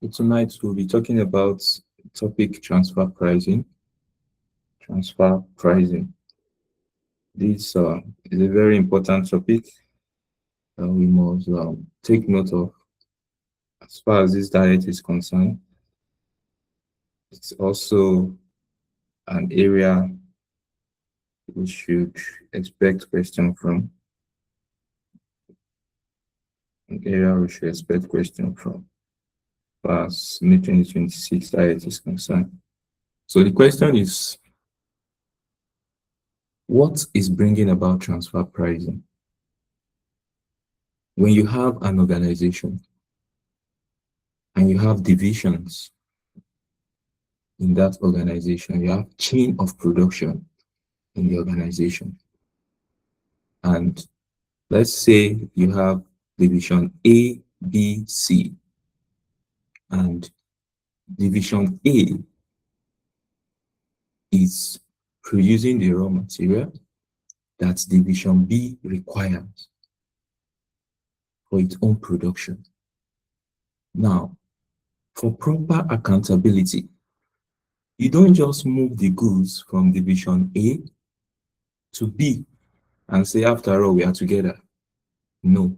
Tonight we'll be talking about topic transfer pricing. Transfer pricing. This is a very important topic that we must take note of as far as this diet is concerned. It's also an area we should expect question from. An area we should expect question from as far as May 2026 diet is concerned. So the question is, what is bringing about transfer pricing? When you have an organization and you have divisions in that organization, you have chain of production in the organization. And let's say you have division A, B, C, and division A is producing the raw material that division B requires for its own production. Now, for proper accountability, you don't just move the goods from division A to B and say, after all, we are together. No.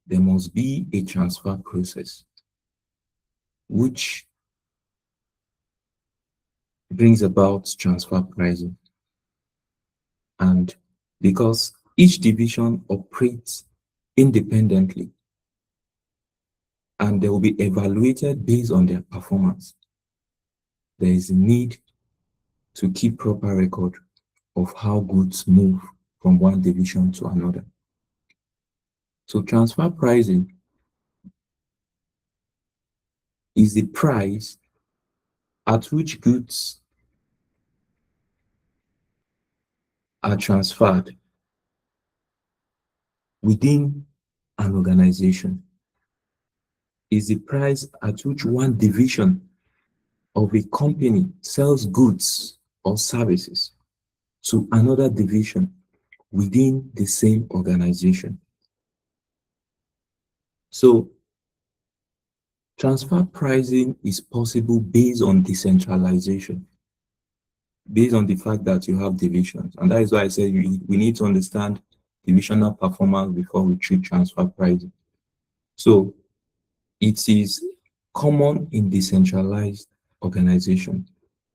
There must be a transfer process, which brings about transfer pricing. And because each division operates independently and they will be evaluated based on their performance, there is a need to keep proper record of how goods move from one division to another. So transfer pricing is the price at which goods are transferred within an organization. Is the price at which one division of a company sells goods or services to another division within the same organization. So transfer pricing is possible based on decentralization, based on the fact that you have divisions. And that is why I said we need to understand divisional performance before we treat transfer pricing. So it is common in decentralized organization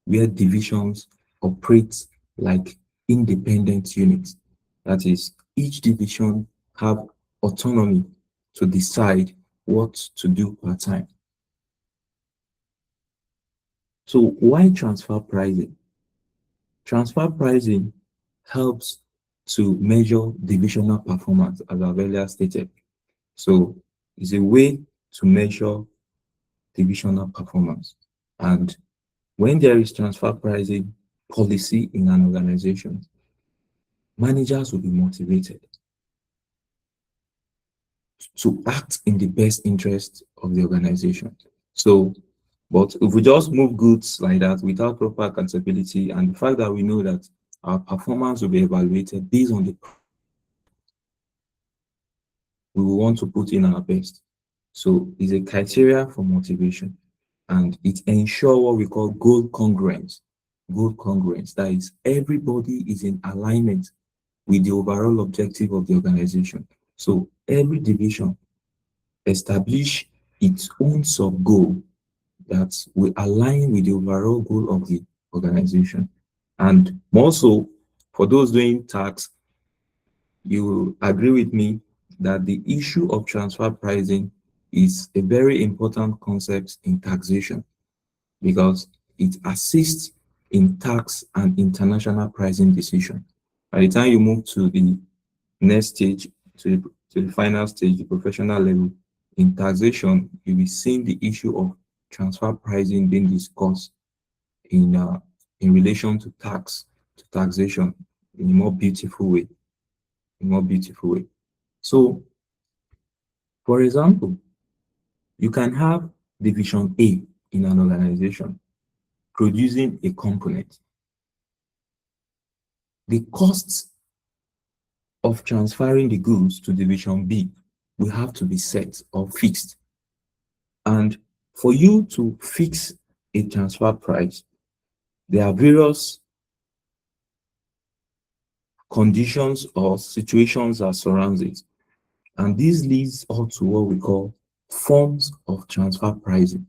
where divisions operate like independent units. That is, each division have autonomy to decide what to do per time. So why transfer pricing? Transfer pricing helps to measure divisional performance, as I've earlier stated. So it's a way to measure divisional performance. And when there is transfer pricing policy in an organization, managers will be motivated to act in the best interest of the organization. So, but if we just move goods like that without proper accountability and the fact that we know that our performance will be evaluated based on the we will want to put in our best. So it's a criteria for motivation and it ensures what we call goal congruence. Goal congruence, that is, everybody is in alignment with the overall objective of the organization. So every division establish its own sub-goal that will align with the overall goal of the organization. And more so, for those doing tax, you will agree with me that the issue of transfer pricing is a very important concept in taxation because it assists in tax and international pricing decision. By the time you move to the next stage, to the final stage, the professional level, in taxation, you'll be seeing the issue of transfer pricing being discussed in relation to taxation in a more beautiful way. So, for example, you can have division A in an organization producing a component. The costs of transferring the goods to division B will have to be set or fixed. And for you to fix a transfer price, there are various conditions or situations that surrounds it. And this leads up to what we call forms of transfer pricing.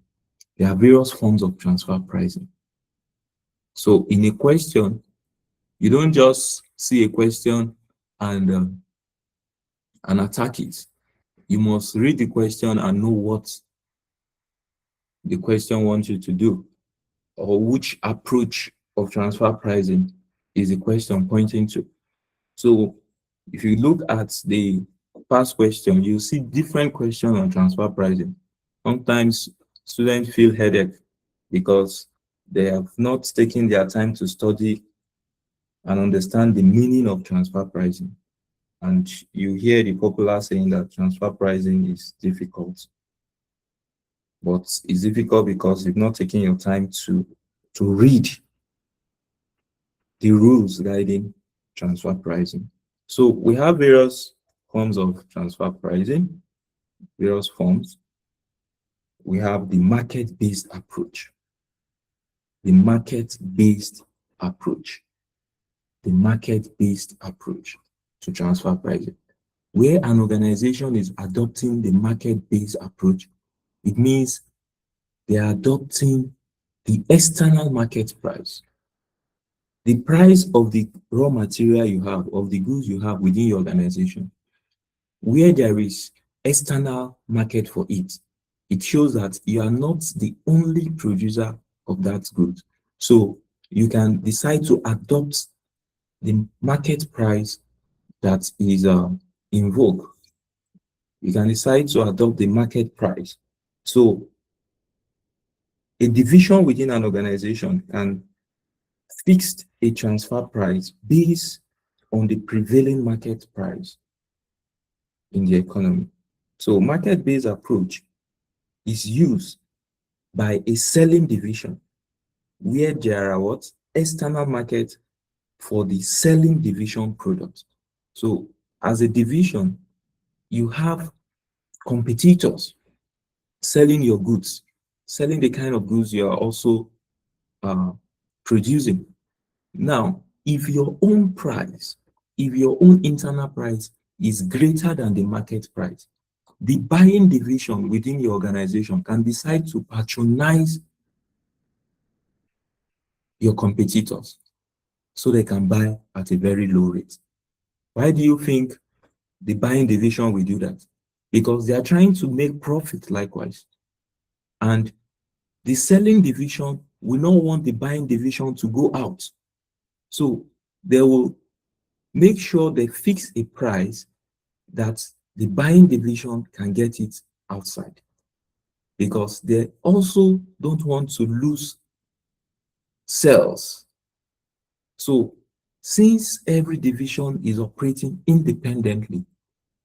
There are various forms of transfer pricing. So in a question, you don't just see a question and attack it. You must read the question and know what the question wants you to do, or which approach of transfer pricing is the question pointing to. So if you look at the past question, you see different questions on transfer pricing. Sometimes students feel headache because they have not taken their time to study and understand the meaning of transfer pricing. And you hear the popular saying that transfer pricing is difficult. But it's difficult because you've not taken your time to read the rules guiding transfer pricing. So we have various forms of transfer pricing, various forms. We have the market-based approach, the market-based approach, the market-based approach to transfer pricing. Where an organization is adopting the market-based approach, it means they are adopting the external market price, the price of the raw material you have, of the goods you have within your organization. Where there is external market for it, it shows that you are not the only producer of that good. So you can decide to adopt the market price that is in vogue. You can decide to adopt the market price. So a division within an organization can fix a transfer price based on the prevailing market price in the economy. So market-based approach is used by a selling division where there are what? External market for the selling division product. So as a division, you have competitors selling your goods, selling the kind of goods you are also producing. Now, if your own price, if your own internal price is greater than the market price, the buying division within your organization can decide to patronize your competitors so they can buy at a very low rate. Why do you think the buying division will do that? Because they are trying to make profit likewise. And the selling division will not want the buying division to go out. So they will make sure they fix a price that the buying division can get it outside, because they also don't want to lose sales. So since every division is operating independently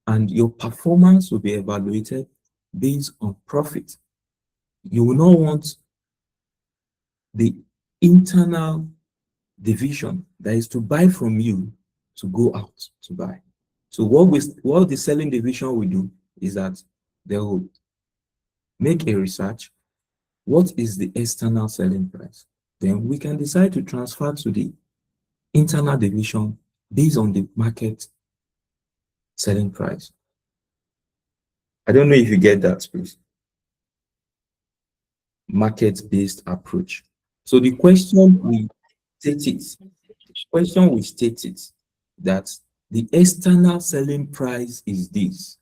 and your performance will be evaluated based on profit, you will not want the internal division that is to buy from you to go out to buy. So what the selling division will do is that they will make a research. What is the external selling price? Then we can decide to transfer to the internal division based on the market selling price. I don't know if you get that, please. Market-based approach. So the question we state it that the external selling price is this.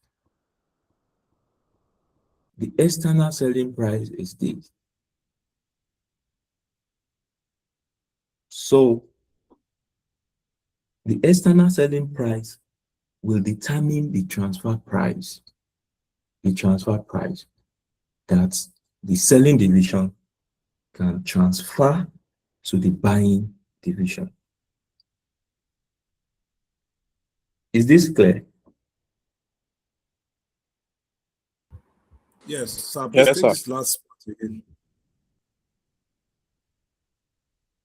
The external selling price is this. So the external selling price will determine the transfer price that the selling division can transfer to the buying division. Is this clear? Yes, sir. Please Yes, take sir. this last part again.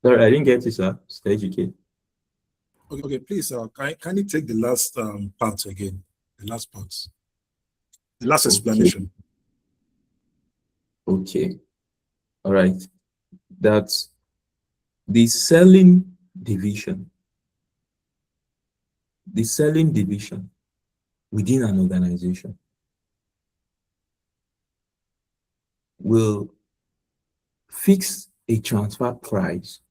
Sorry, I didn't get it, sir. Stage again. Okay, please, can you take the last part again? The last part. The last Okay. explanation. Okay. All right. That the selling division, the selling division within an organization will fix a transfer price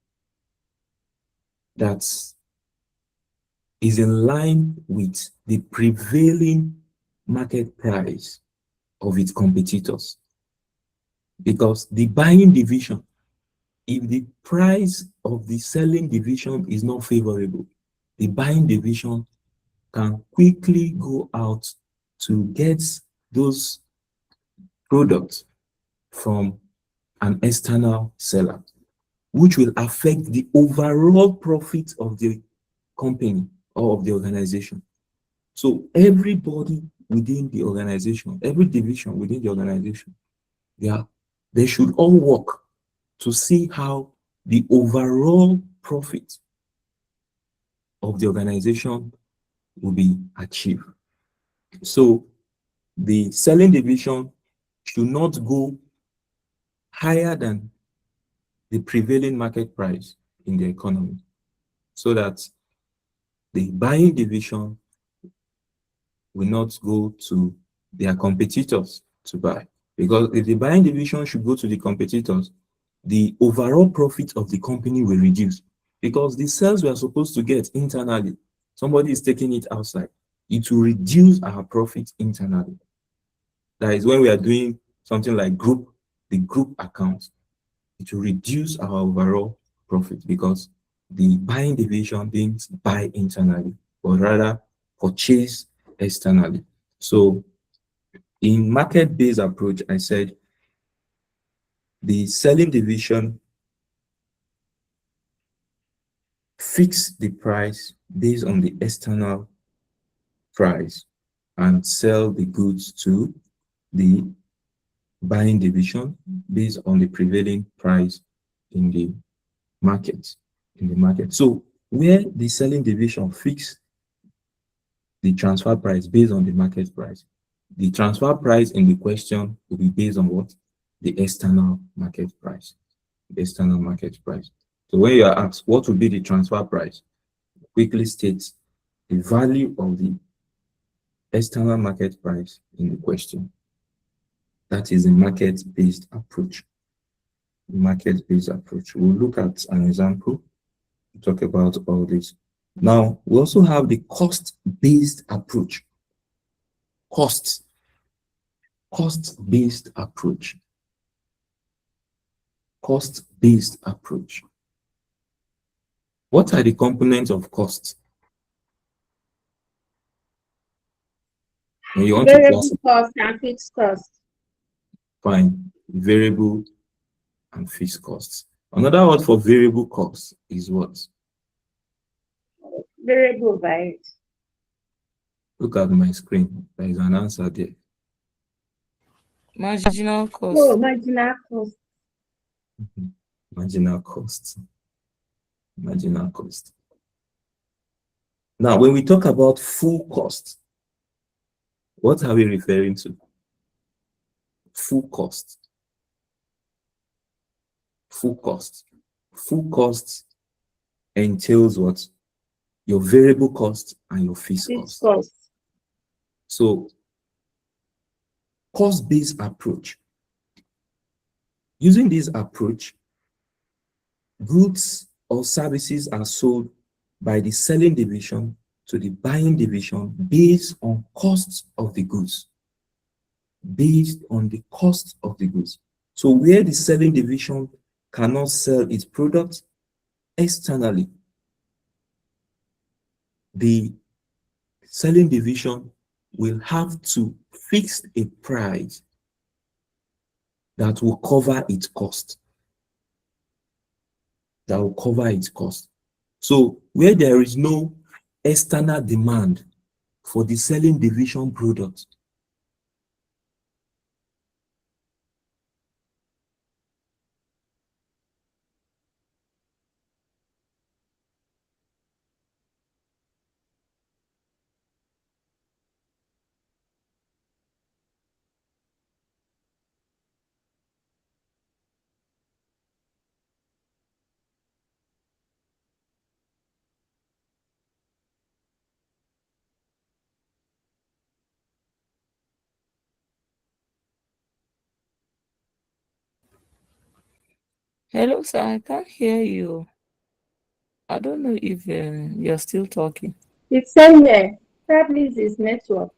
that is in line with the prevailing market price of its competitors. Because the buying division, if the price of the selling division is not favorable, the buying division can quickly go out to get those products from an external seller, which will affect the overall profit of the company or of the organization. So everybody within the organization, every division within the organization, they should all work to see how the overall profit of the organization will be achieved. So the selling division should not go higher than the prevailing market price in the economy, so that the buying division will not go to their competitors to buy. Because if the buying division should go to the competitors, the overall profit of the company will reduce, because the sales we are supposed to get internally, somebody is taking it outside. It will reduce our profit internally. That is when we are doing something like the group accounts, it will reduce our overall profit, because the buying division didn't buy internally, but rather purchase externally. So in market-based approach, I said the selling division fix the price based on the external price and sell the goods to the buying division based on the prevailing price in the market. So where the selling division fix the transfer price based on the market price, the transfer price in the question will be based on what? The external market price. The external market price. So when you are asked what will be the transfer price, quickly states the value of the external market price in the question. That is a market-based approach. Market-based approach. We'll look at an example to talk about all this. Now, we also have the cost-based approach. Cost-based approach. Cost-based approach. What are the components of cost? When you want to Variable classify, cost and fixed cost. variable and fixed costs. Another word for variable cost is what? Variable by Look at my screen. There is an answer there. Marginal oh, cost. marginal cost. Marginal cost. Marginal cost. Now, when we talk about full cost, what are we referring to? Full cost. Full cost. Full cost entails what? Your variable cost and your fixed Fixed cost. cost. So, cost-based approach. Using this approach, goods or services are sold by the selling division to the buying division based on costs of the goods. Based on the cost of the goods. So where the selling division cannot sell its products externally, the selling division will have to fix a price that will cover its cost. That will cover its cost. So where there is no external demand for the selling division product, Hello, sir. I can't hear you. I don't know if you're still talking. It's same here. Probably it's his network.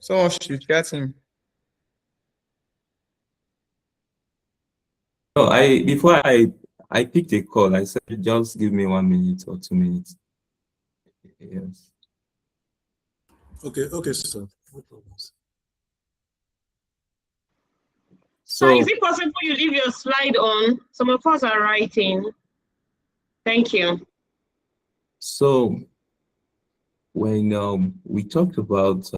Someone should get him. No, before I picked a call, I said just give me 1 minute or 2 minutes. Yes. Okay, sir. Sir, is So it possible you leave your slide on? Some of us are writing. Thank you. so when we talk about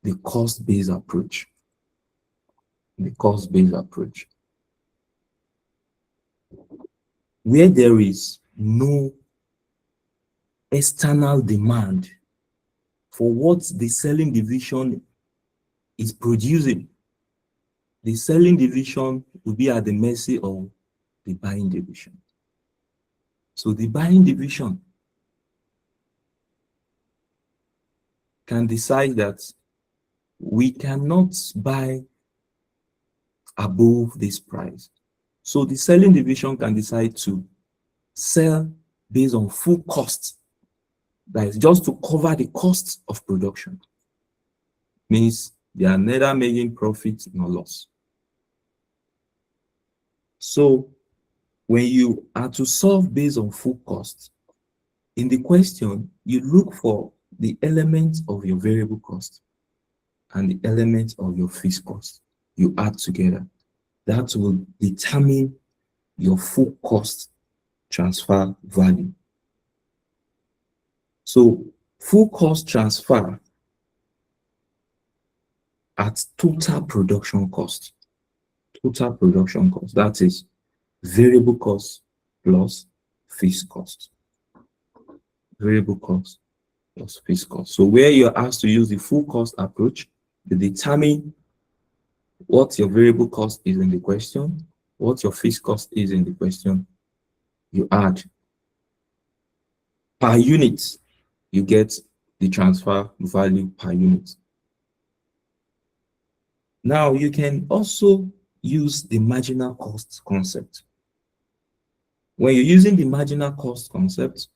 the cost-based approach, where there is no external demand for what the selling division is producing, the selling division will be at the mercy of the buying division. So the buying division can decide that we cannot buy above this price. So the selling division can decide to sell based on full cost. That is just to cover the cost of production. Means they are neither making profit nor loss. So when you are to solve based on full cost, in the question, you look for the elements of your variable cost and the elements of your fixed cost. You add together. That will determine your full cost transfer value. So full cost transfer at total production cost. Total production cost, that is variable cost plus fixed cost. Variable cost plus fixed cost. So where you're asked to use the full cost approach to determine what your variable cost is in the question, what your fixed cost is in the question, you add. Per unit, you get the transfer value per unit. Now you can also use the marginal cost concept. When you're using the marginal cost concept,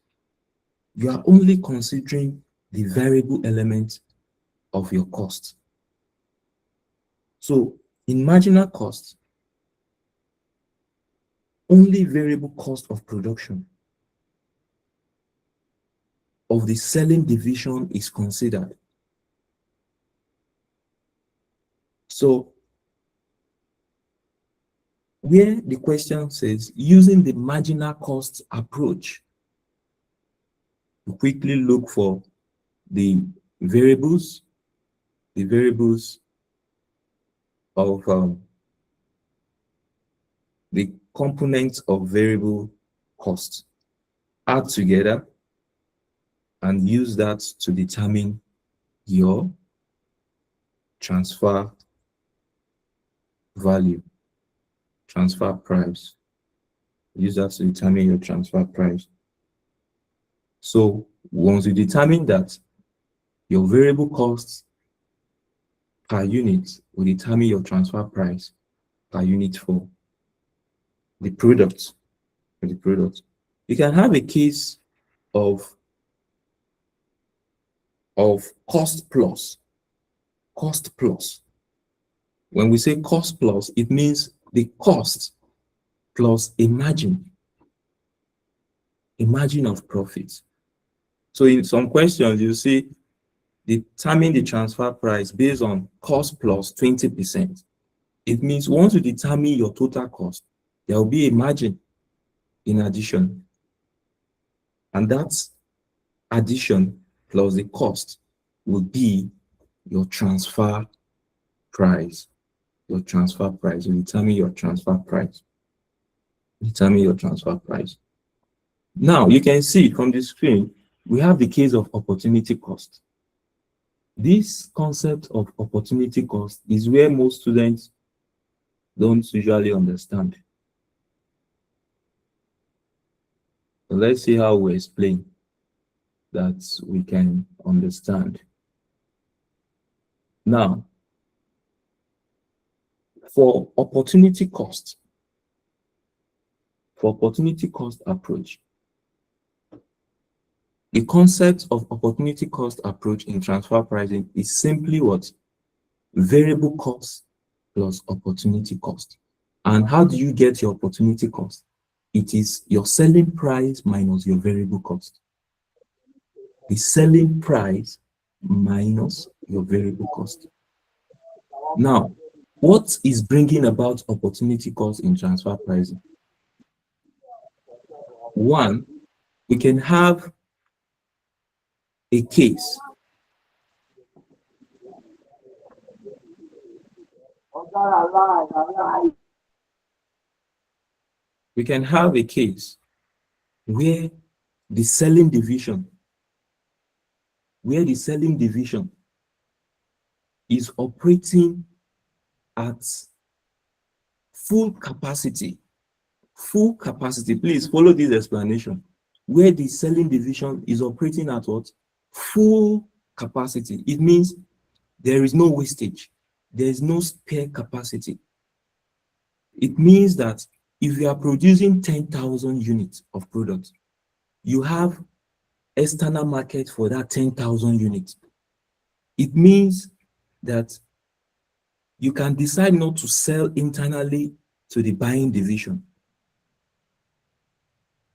you are only considering the variable element of your cost. So in marginal cost, only variable cost of production of the selling division is considered. So where the question says using the marginal cost approach, you quickly look for the variables of the components of variable cost, add together and use that to determine your transfer value, transfer price. Use that to determine your transfer price. So once you determine that, your variable costs per unit will determine your transfer price per unit for the product. You can have a case of cost plus. When we say cost plus, it means the cost plus a margin of profit. So in some questions, you see determine the transfer price based on cost plus 20%. It means once you determine your total cost, there will be a margin in addition. And that addition plus the cost will be your transfer price. You determine your transfer price. Now you can see from the screen, we have the case of opportunity cost. This concept of opportunity cost is where most students don't usually understand. So let's see how we explain. that we can understand. Now, for opportunity cost approach, the concept of opportunity cost approach in transfer pricing is simply what? Variable cost plus opportunity cost. And how do you get your opportunity cost? It is your selling price minus your variable cost. The selling price minus your variable cost. Now, what is bringing about opportunity cost in transfer pricing? One, we can have a case where the selling division is operating at full capacity. Please follow this explanation. Where the selling division is operating at what? Full capacity. It means there is no wastage. There is no spare capacity. It means that if you are producing 10,000 units of product, you have external market for that 10,000 units. It means that you can decide not to sell internally to the buying division.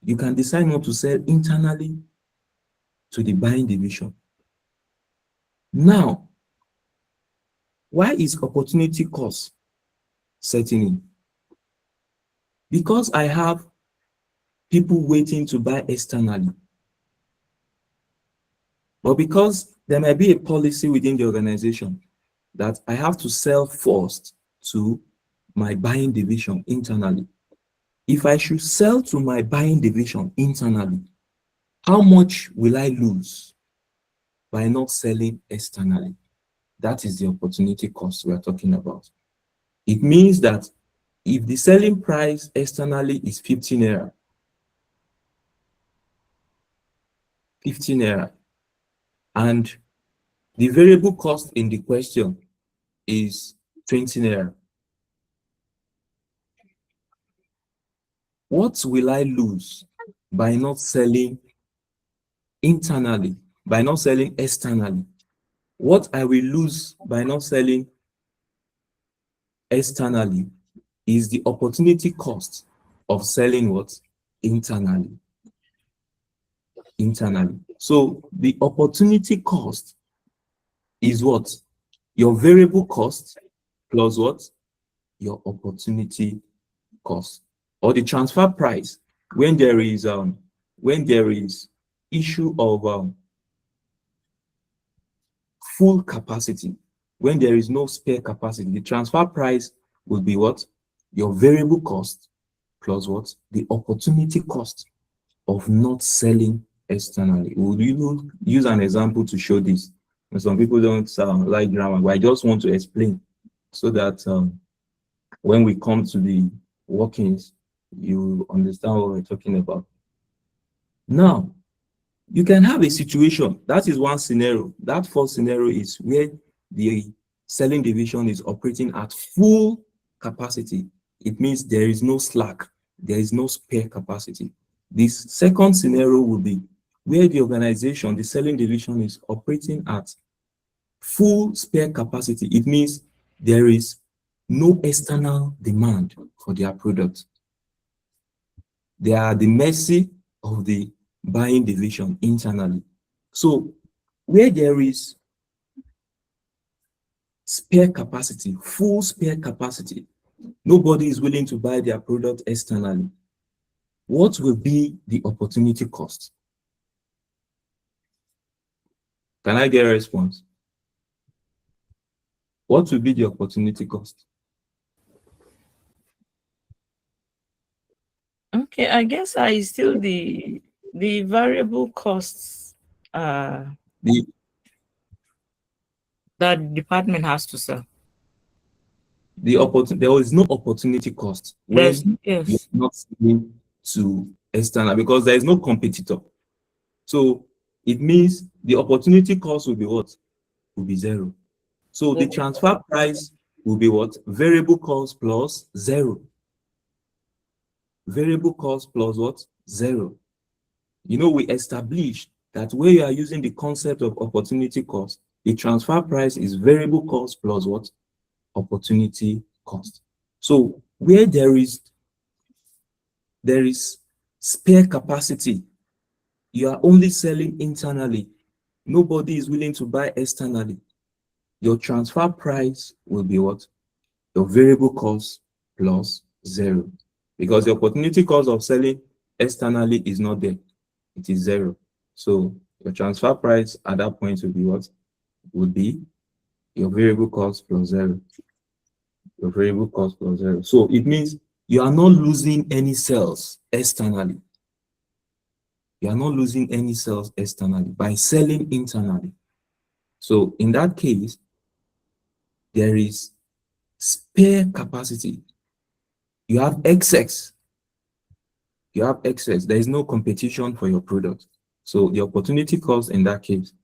You can decide not to sell internally to the buying division. Now, why is opportunity cost setting in? Because I have people waiting to buy externally. But because there might be a policy within the organization that I have to sell first to my buying division internally. If I should sell to my buying division internally, how much will I lose by not selling externally? That is the opportunity cost we are talking about. It means that if the selling price externally is 15 naira, and the variable cost in the question is 20 naira, what will I lose by not selling internally, by not selling externally? What I will lose by not selling externally is the opportunity cost of selling what? Internally. So the opportunity cost is what? Your variable cost plus what? Your opportunity cost. Or the transfer price when there is issue of full capacity, when there is no spare capacity, the transfer price will be what? Your variable cost plus what? The opportunity cost of not selling externally. Would you use an example to show this? And some people don't like grammar, but I just want to explain so that when we come to the workings, you understand what we're talking about. Now, you can have a situation, that is one scenario. That first scenario is where the selling division is operating at full capacity. It means there is no slack, there is no spare capacity. This second scenario will be where the organization, the selling division, is operating at full spare capacity. It means there is no external demand for their product. They are at the mercy of the buying division internally. So where there is spare capacity, full spare capacity, nobody is willing to buy their product externally, what will be the opportunity cost? Can I get a response? What will be the opportunity cost? Okay, I guess I still the variable costs The that department has to sell. there is no opportunity cost There's when you're yes. not selling to external because there is no competitor. So it means the opportunity cost will be what? Will be 0. So the transfer price will be what? Variable cost plus 0. Variable cost plus what? 0. You know, we established that where you are using the concept of opportunity cost, the transfer price is variable cost plus what? Opportunity cost. So where there is spare capacity, you are only selling internally. Nobody is willing to buy externally. Your transfer price will be what? Your variable cost plus 0. Because the opportunity cost of selling externally is not there. It is 0. So your transfer price at that point will be what? Would be your variable cost plus 0. Your variable cost plus 0. So it means you are not losing any sales externally. You are not losing any sales externally by selling internally. So in that case, there is spare capacity. You have excess. You have excess. There is no competition for your product. So the opportunity cost in that case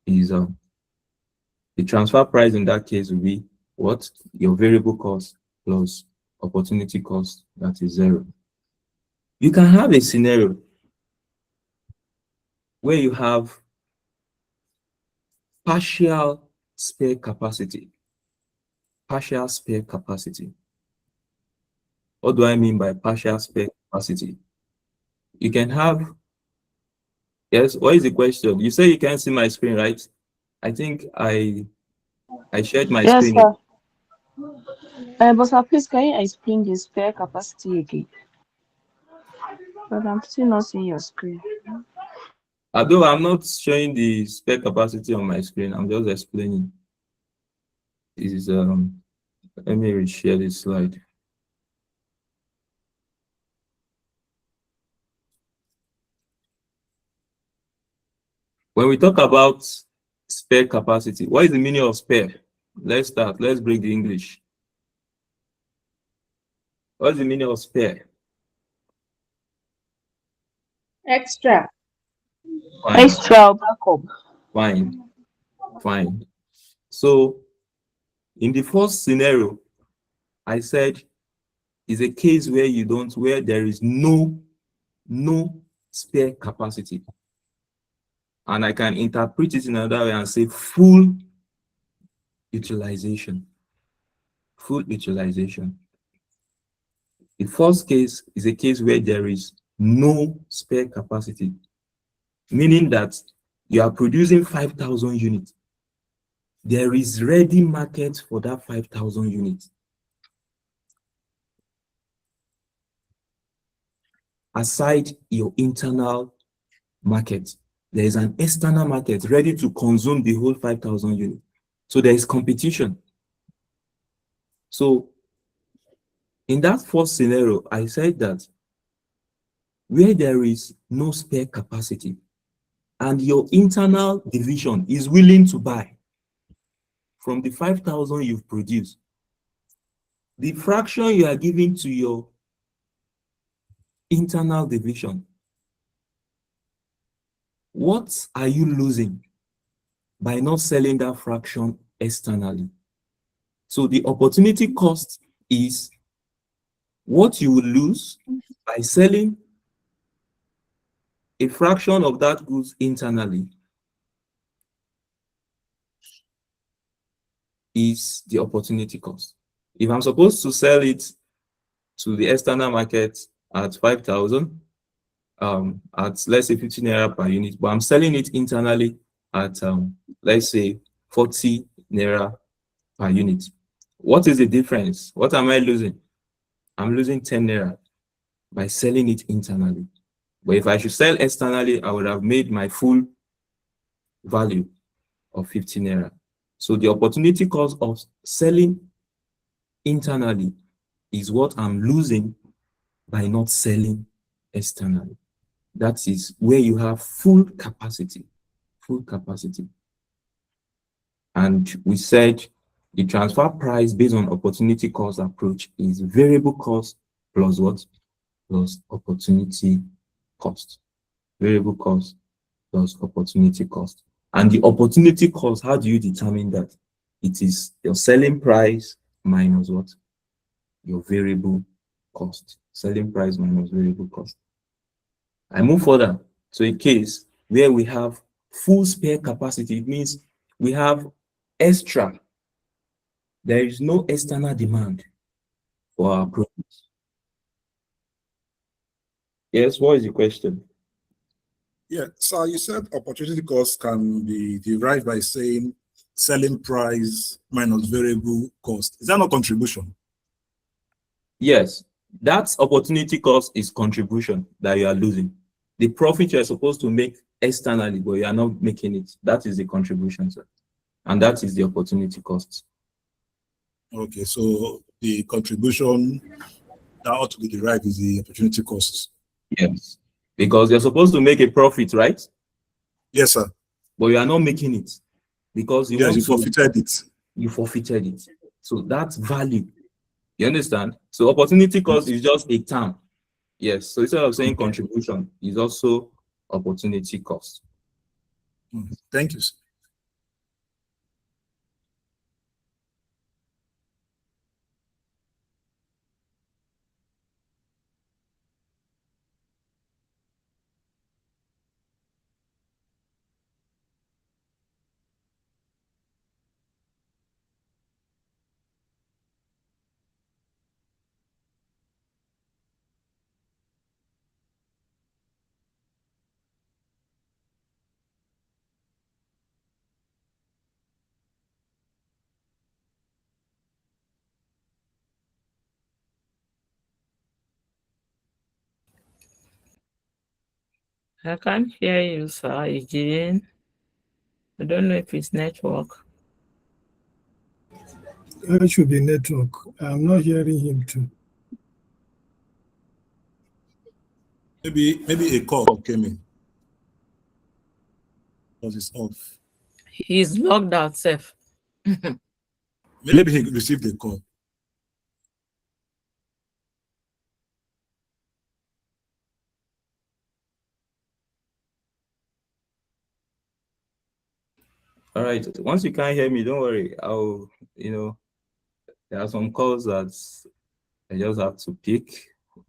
is the transfer price in that case will be what? Your variable cost plus opportunity cost, that is 0. You can have a scenario where you have partial spare capacity. Partial spare capacity. What do I mean by partial spare capacity? You can have, yes, what is the question? You say you can't see my screen, right? I think I shared my Yes, screen. sir. But sir, please can you explain the spare capacity again? But I'm still not seeing your screen. Although I'm not showing the spare capacity on my screen, I'm just explaining. This is let me share this slide. When we talk about spare capacity, what is the meaning of spare? Let's start. Let's break the English. What's the meaning of spare? Extra. Fine, Extra backup. fine, fine. So in the first scenario, I said is a case where there is no spare capacity. And I can interpret it in another way and say full utilization. Full utilization. The first case is a case where there is no spare capacity, meaning that you are producing 5,000 units. There is ready market for that 5,000 units. Aside your internal market, there is an external market ready to consume the whole 5,000 units. So there is competition. So in that first scenario, I said that where there is no spare capacity and your internal division is willing to buy from the 5,000 you've produced, the fraction you are giving to your internal division, what are you losing by not selling that fraction externally? So the opportunity cost is what you will lose by selling a fraction of that goods internally is the opportunity cost. If I'm supposed to sell it to the external market at 5,000, at let's say 15 naira per unit, but I'm selling it internally at let's say 40 naira per unit. What is the difference? What am I losing? I'm losing 10 naira by selling it internally. But if I should sell externally, I would have made my full value of 50 naira. So the opportunity cost of selling internally is what I'm losing by not selling externally. That is where you have full capacity. Full capacity. And we said the transfer price based on opportunity cost approach is variable cost plus what? Plus opportunity cost. Variable cost plus opportunity cost. And the opportunity cost, how do you determine that? It is your selling price minus what? Your variable cost. Selling price minus variable cost. I move further to a case where we have full spare capacity. It means we have extra. There is no external demand for our products. Yes, what is the question? Yeah, so you said opportunity cost can be derived by saying selling price minus variable cost. Is that not contribution? Yes, that opportunity cost is contribution that you are losing. The profit you are supposed to make externally, but you are not making it. That is the contribution, sir. And that is the opportunity cost. Okay, so the contribution that ought to be derived is the opportunity cost. Yes. Because you're supposed to make a profit, right? Yes, sir. But you are not making it because you Yes, want you to, forfeited it. you forfeited it. So that's value. You understand? So opportunity cost is just a term. Yes. So instead of saying contribution, is also opportunity cost. Thank you, sir. I can't hear you, sir, again. I don't know if it's network. It should be network. I'm not hearing him too. Maybe a call came in. Because it's off. He's logged out, safe. Maybe he received a call. All right. Once you can't hear me, don't worry. There are some calls that I just have to pick.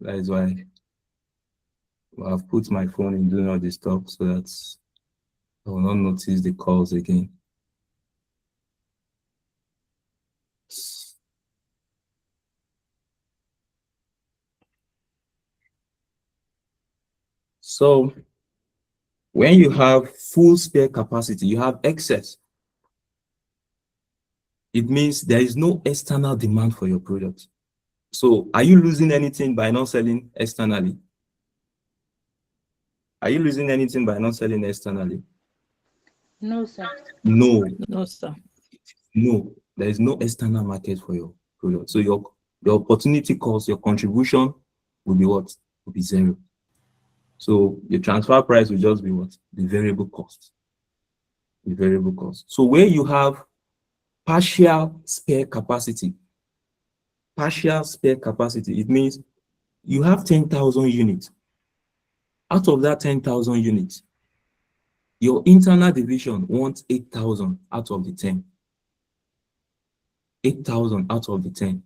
That is why I've put my phone in do not disturb so that I will not notice the calls again. So when you have full spare capacity, you have excess. It means there is no external demand for your product. So are you losing anything by not selling externally? Are you losing anything by not selling externally? No, sir. No, No, sir. no. There is no external market for your product. So your opportunity cost, your contribution will be what? Will be zero. So your transfer price will just be what? The variable cost. The variable cost. So where you have partial spare capacity, it means you have 10,000 units. Out of that 10,000 units, your internal division wants 8,000 out of the 10. 8,000 out of the 10.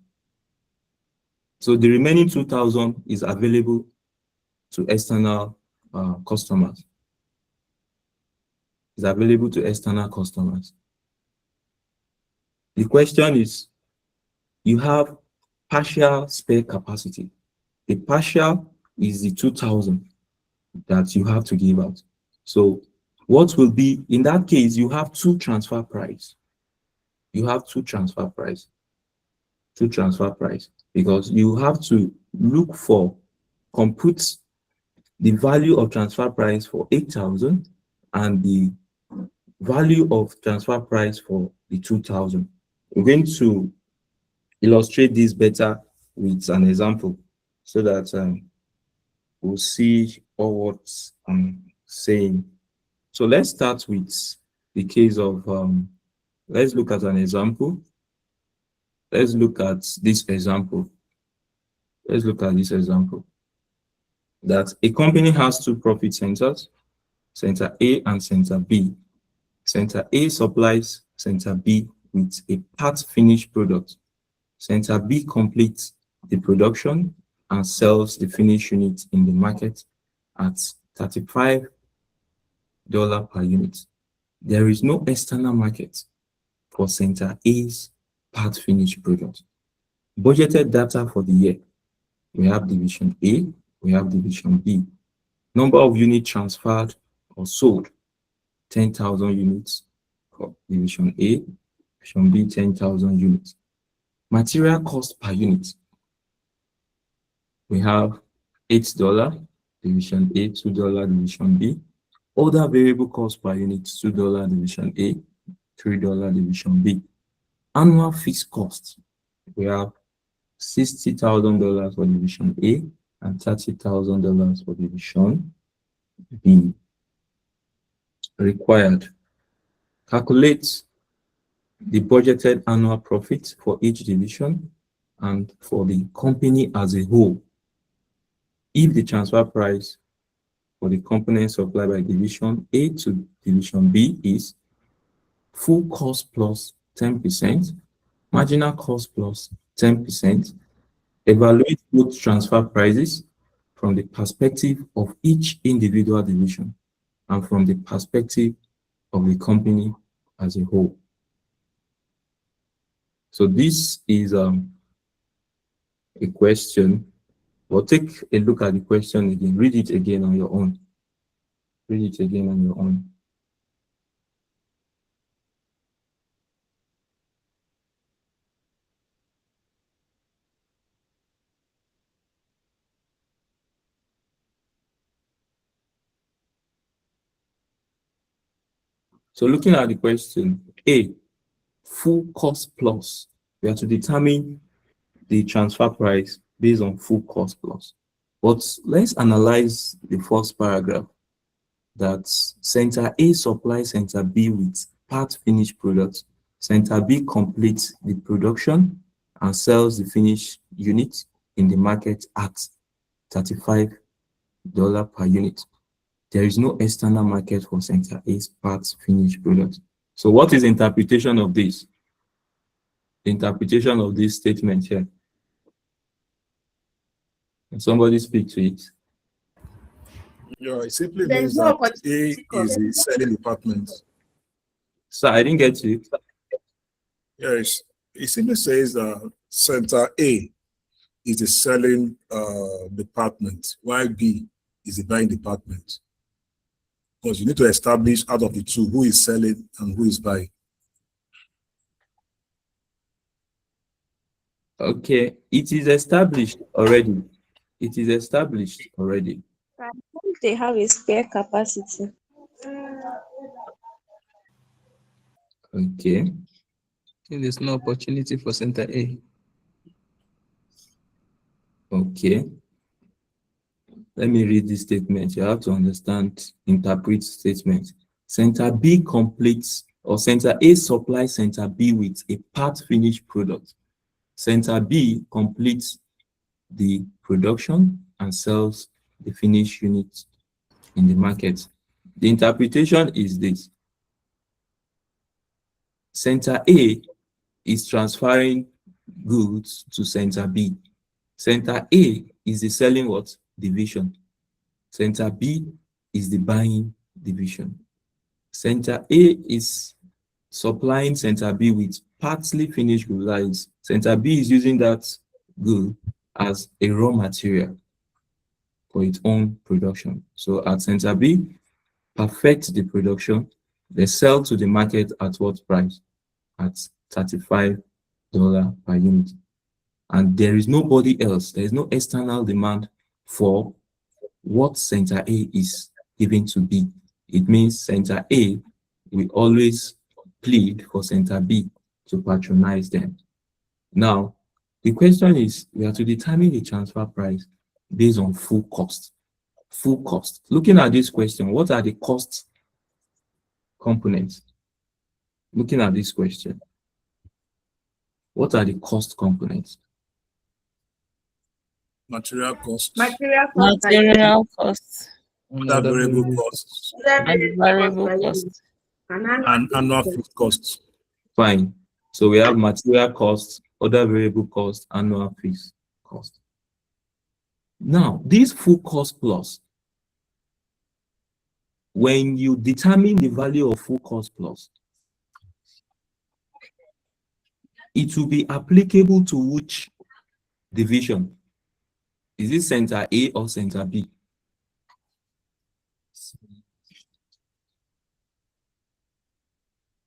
So the remaining 2,000 is available to external customers. Is available to external customers. The question is, you have partial spare capacity. The partial is the 2,000 that you have to give out. So what will be, in that case, you have two transfer price. You have two transfer price. Two transfer price. Because you have to look for, compute the value of transfer price for 8,000 and the value of transfer price for the 2,000. We're going to illustrate this better with an example so that we'll see all what I'm saying. So let's start with the case of, let's look at an example. Let's look at this example. Let's look at this example. That a company has two profit centers. Center A and Center B. Center A supplies Center B with a part finished product. Center B completes the production and sells the finished unit in the market at $35 per unit. There is no external market for Center A's part finished product. Budgeted data for the year. We have division A, we have division B. Number of units transferred or sold, 10,000 units for division A, division B, 10,000 units. Material cost per unit. We have $8, division A, $2, division B. Other variable cost per unit, $2, division A, $3, division B. Annual fixed cost. We have $60,000 for division A and $30,000 for division B. Required. Calculate the budgeted annual profit for each division and for the company as a whole. If the transfer price for the components supplied by division A to division B is full cost plus 10%, marginal cost plus 10%, evaluate both transfer prices from the perspective of each individual division and from the perspective of the company as a whole. So this is a question. Well, take a look at the question again. Read it again on your own. Read it again on your own. So looking at the question, A, full cost plus. We have to determine the transfer price based on full cost plus. But let's analyze the first paragraph, that Center A supplies Center B with part finished products. Center B completes the production and sells the finished unit in the market at $35 per unit. There is no external market for Center A's parts finished products. So what is the interpretation of this? The interpretation of this statement here. Can somebody speak to it? Yeah, it simply There's means no that A opportunity is the selling department. So I didn't get you. Yes, it simply says that Center A is the selling department, while B is the buying department. Because you need to establish out of the two who is selling and who is buying. Okay, it is established already. It is established already. I think they have a spare capacity. Okay. I think there's no opportunity for Center A. Okay. Let me read this statement. You have to understand, interpret statement. Center B completes, or Center A supplies Center B with a part finished product. Center B completes the production and sells the finished unit in the market. The interpretation is this. Center A is transferring goods to Center B. Center A is the selling what? Division. Center B is the buying division. Center A is supplying Center B with partly finished goods. Center B is using that good as a raw material for its own production. So at Center B, perfect the production, they sell to the market at what price? At $35 per unit. And there is nobody else, there is no external demand for what Center A is giving to B. It means Center A will always plead for Center B to patronize them. Now, the question is, we have to determine the transfer price based on full cost. Full cost. Looking at this question, what are the cost components? Looking at this question, what are the cost components? Material costs. Material cost. Material costs. other variable costs, And variable cost. and annual fixed costs. Fine. So we have material costs, other variable costs, annual fees cost. Now, this full cost plus, when you determine the value of full cost plus, it will be applicable to which division? Is it center A or center B?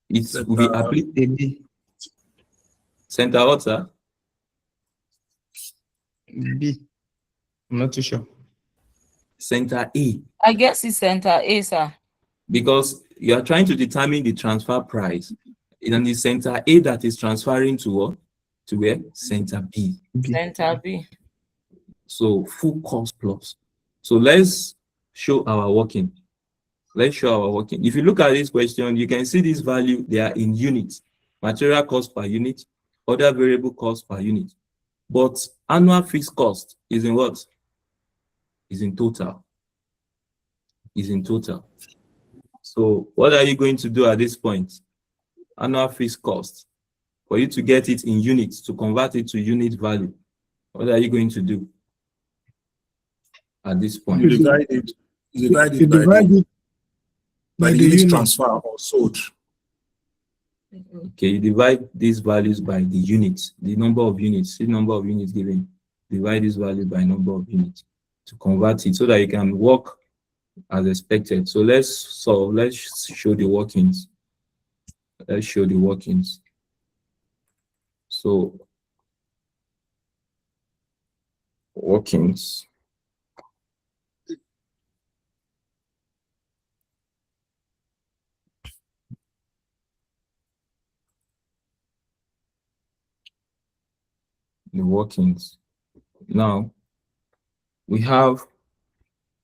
It will be applicable. Center what, sir? B. I'm not too sure. Center A. I guess it's center A, sir. Because you are trying to determine the transfer price. And the center A that is transferring to what? To where? Center B. Center B. So full cost plus. So let's show our working. Let's show our working. If you look at this question, you can see this value, they are in units. Material cost per unit, other variable cost per unit. But annual fixed cost is in what? Is in total. Is in total. So what are you going to do at this point? Annual fixed cost. For you to get it in units, to convert it to unit value, what are you going to do at this point? You divide it by the unit transfer or sold. Okay, you divide these values by the units, the number of units, the number of units given. Divide this value by number of units to convert it so that you can work as expected. So let's show the workings. Let's show the workings. So workings. The workings. Now we have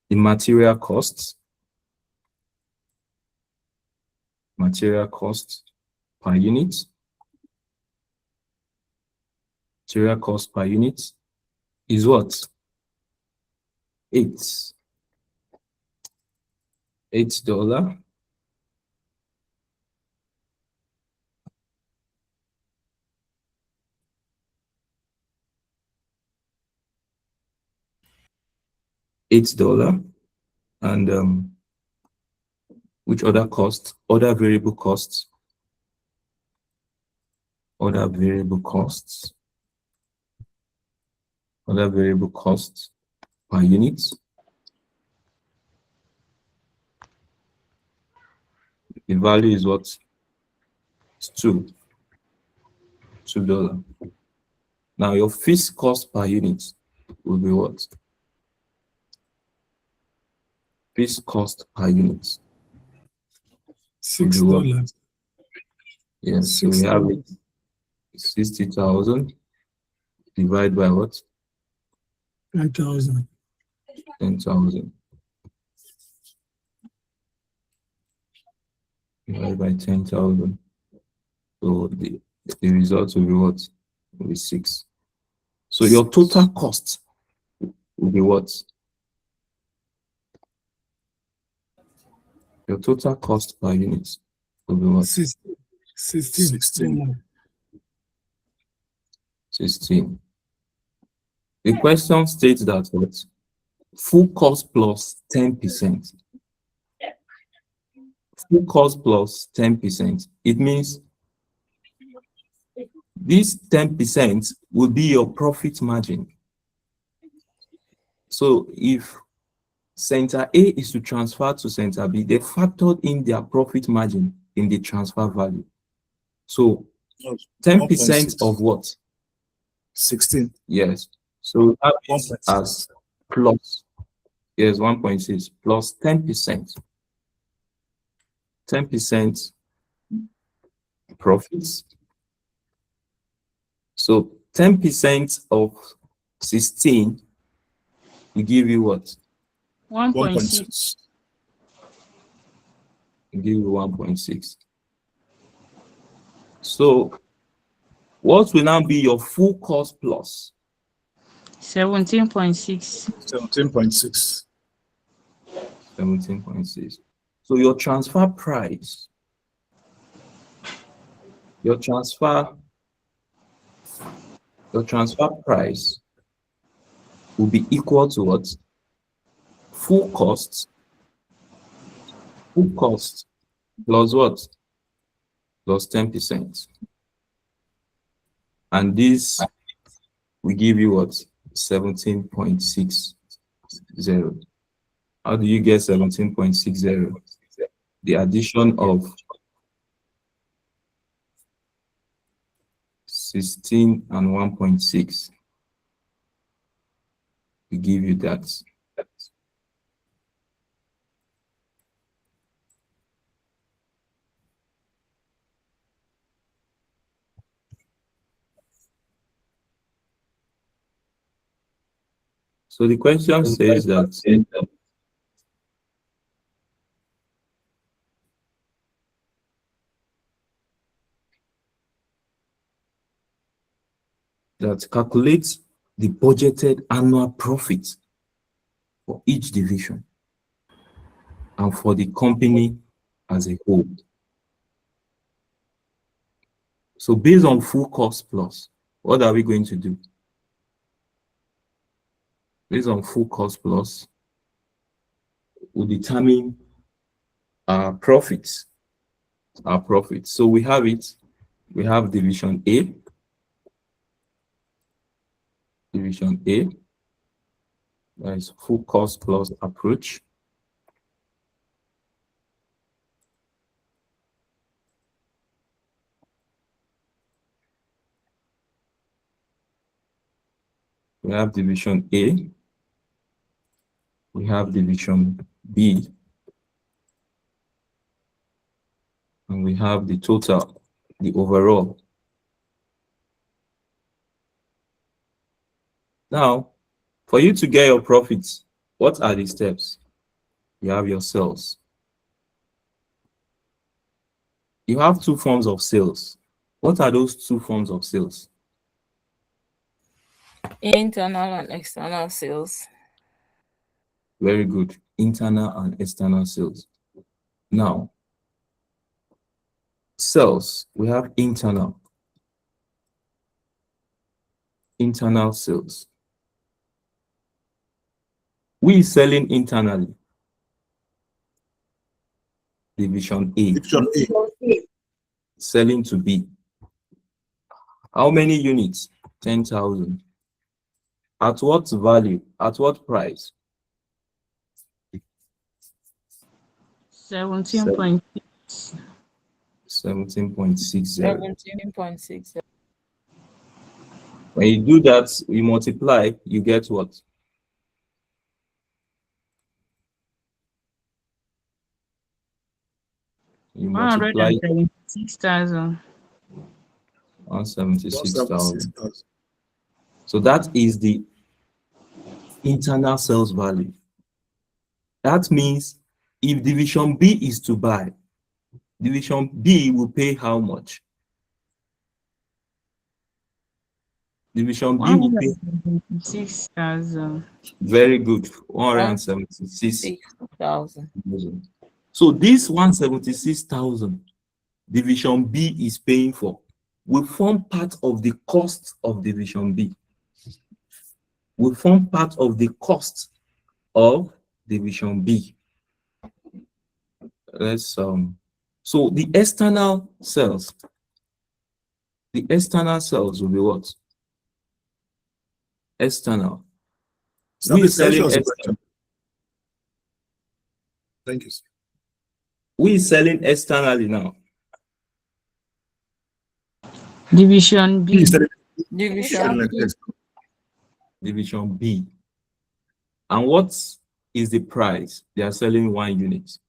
the material costs. Material costs per unit. Material cost per unit is what? $8. $8. $8. And which other costs? Other variable costs. Other variable costs. Other variable costs per unit. The value is what? It's $2. Now your fixed cost per unit will be what? Fixed cost per unit. $6. Yes, so we have it 60,000 divided by what? 10,000. 10,000. Divided by 10,000. So the result will be what? Will be 6. So your total cost will be what? Your total cost per unit will be what? 16. 16. The question states that what? Full cost plus 10%. Full cost plus 10%. It means this 10% will be your profit margin. So if center A is to transfer to center B, they factored in their profit margin in the transfer value. So 10% of what? 16. Yes. So that is as plus. Yes, 1.6 plus 10%. 10% profits. So 10% of 16 will give you what? 1.6. Will give you 1.6. So what will now be your full cost plus? 17.6. 17.6. 17.6. So your transfer price, your transfer price will be equal to what? Full cost plus what? Plus 10%. And this will give you what? 17.60. How do you get 17.60? The addition of 16 and 1.6 will give you that. So the question says that calculates the budgeted annual profit for each division and for the company as a whole. So based on full cost plus, what are we going to do? Based on full cost plus, we'll determine our profits. So we have it. We have division A. Division A. That is full cost plus approach. We have division A. We have division B. And we have the total, the overall. Now, for you to get your profits, what are the steps? You have your sales. You have two forms of sales. What are those two forms of sales? Internal and external sales. Very good. Internal and external sales. Now, sales, we have internal sales. We selling internally. Division A. Division A. Selling to B. How many units? 10,000. At what value? At what price? 17.6. 17.60. 17.6. When you do that, you multiply, you get what? You multiply 176,000. 176,000. So that is the internal sales value. That means if division B is to buy, division B will pay how much? Division B will pay 176,000. very good, 176,000. 6,000. So this 176,000 division B is paying for will form part of the cost of division B. Will form part of the cost of division B. Let's so the external sales will be what? External. We selling external. Thank you, sir. We selling externally now. Division B. Division B. Division B. And what is the price? They are selling 1 unit.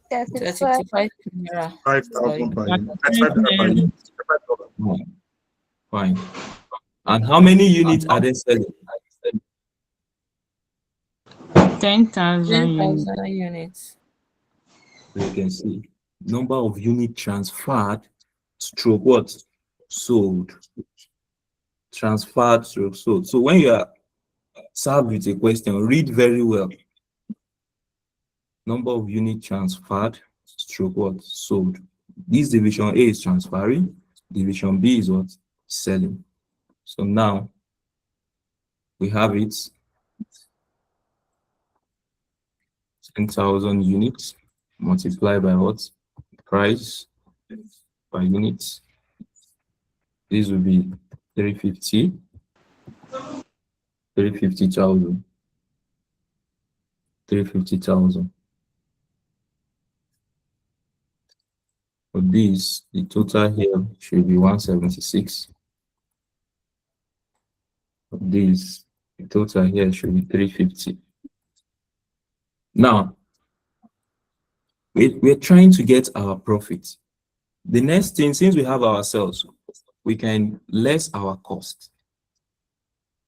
35 naira. 5,000 per unit. 5 naira per unit. Fine. And how many units are they selling? 10,000 units. 10,000 units. So you can see number of units transferred stroke what? Sold. Transferred stroke sold. So when you are served with a question, read very well. number of units transferred, stroke what? Sold. This division A is transferring, division B is what? Selling. So now we have it 10,000 units multiplied by what? Price per unit. This will be 350, 350,000, 350,000. For this, the total here should be 176. For this, the total here should be 350. Now, we're trying to get our profit. The next thing, since we have our sales, we can less our cost.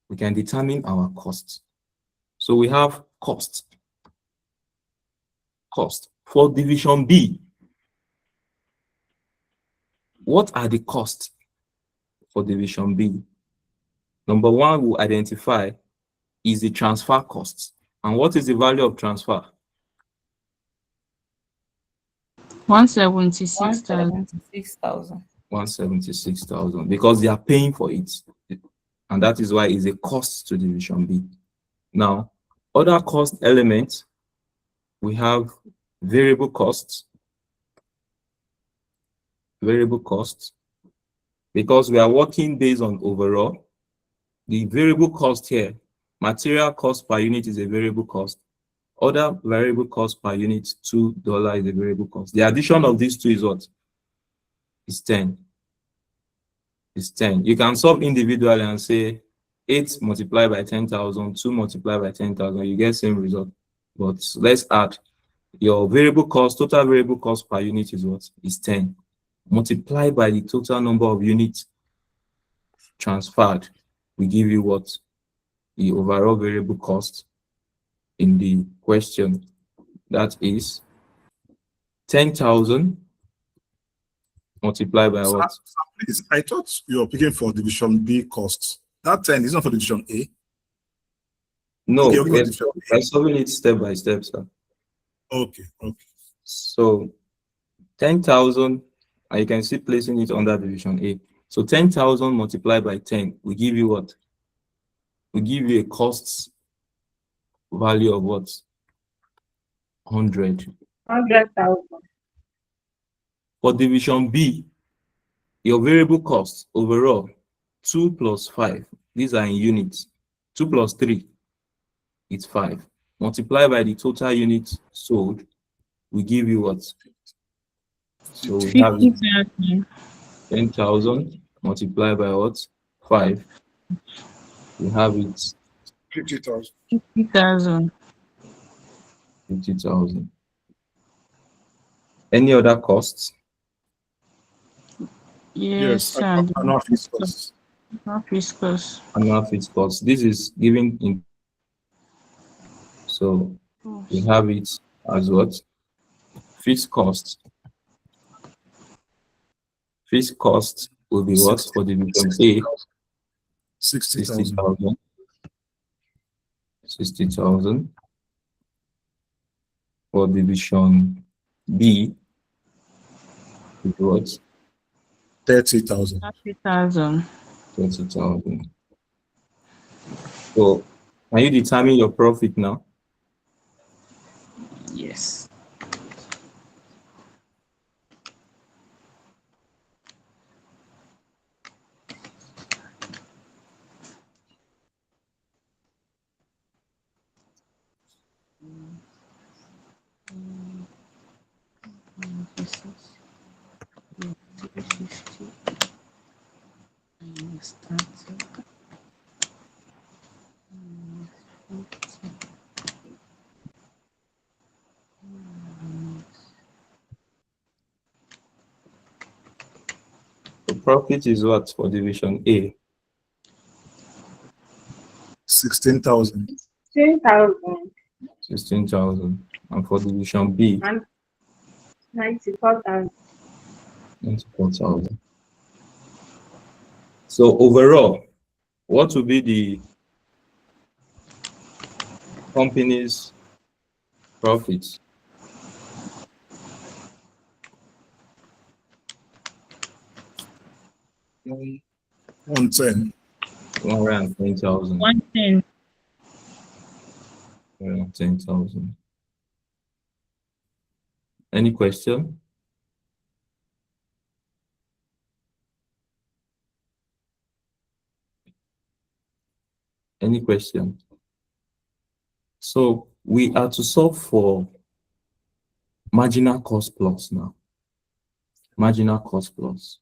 We can determine our cost. So we have cost. Cost. For division B, what are the costs for division B? Number one, we'll identify is the transfer cost. And what is the value of transfer? 176,000. 176,000. 176,000, because they are paying for it. And that is why it's a cost to division B. Now, other cost elements, we have variable costs. Variable costs, because we are working based on overall. The variable cost here, material cost per unit is a variable cost. Other variable cost per unit, $2 is a variable cost. The addition of these two is what? Is 10. Is 10. You can solve individually and say 8 multiplied by 10,000, 2 multiplied by 10,000, you get same result. But let's add your variable cost, total variable cost per unit is what? Is 10. Multiplied by the total number of units transferred, we give you what? The overall variable cost in the question. That is 10,000 multiplied by what? Please, I thought you were picking for division B costs. That 10 is not for division A. No, Okay, okay, we're solving it step by step, sir. Okay, okay. So 10,000, and you can see placing it under division A. So 10,000 multiplied by 10 will give you what? We give you a cost value of what? 100. 100,000. For division B, your variable cost overall 2 plus 5. These are in units. 2 plus 3, it's 5. Multiplied by the total units sold, we give you what? So we have 50,000. 10,000 multiplied by what? 5. We have it 50,000. 50,000. 50,000. Any other costs? Yes, sir. Annual fees costs. Office cost. Annual fixed costs. This is given in. So we have it as what? Fixed cost. Fixed cost will be what for division A? 60,000. 60,000. 60,000. For division B, it was 30,000. 30,000. 30,000. So can you determine your profit now? Yes. The profit is what for division A? 16,000. 10,000. 16,000. And for division B, And 94,000. 94,000. So overall, what will be the company's profits? 110. 110,000. 110. 110,000. Any question? Any question? So we are to solve for marginal cost plus now. Marginal cost plus.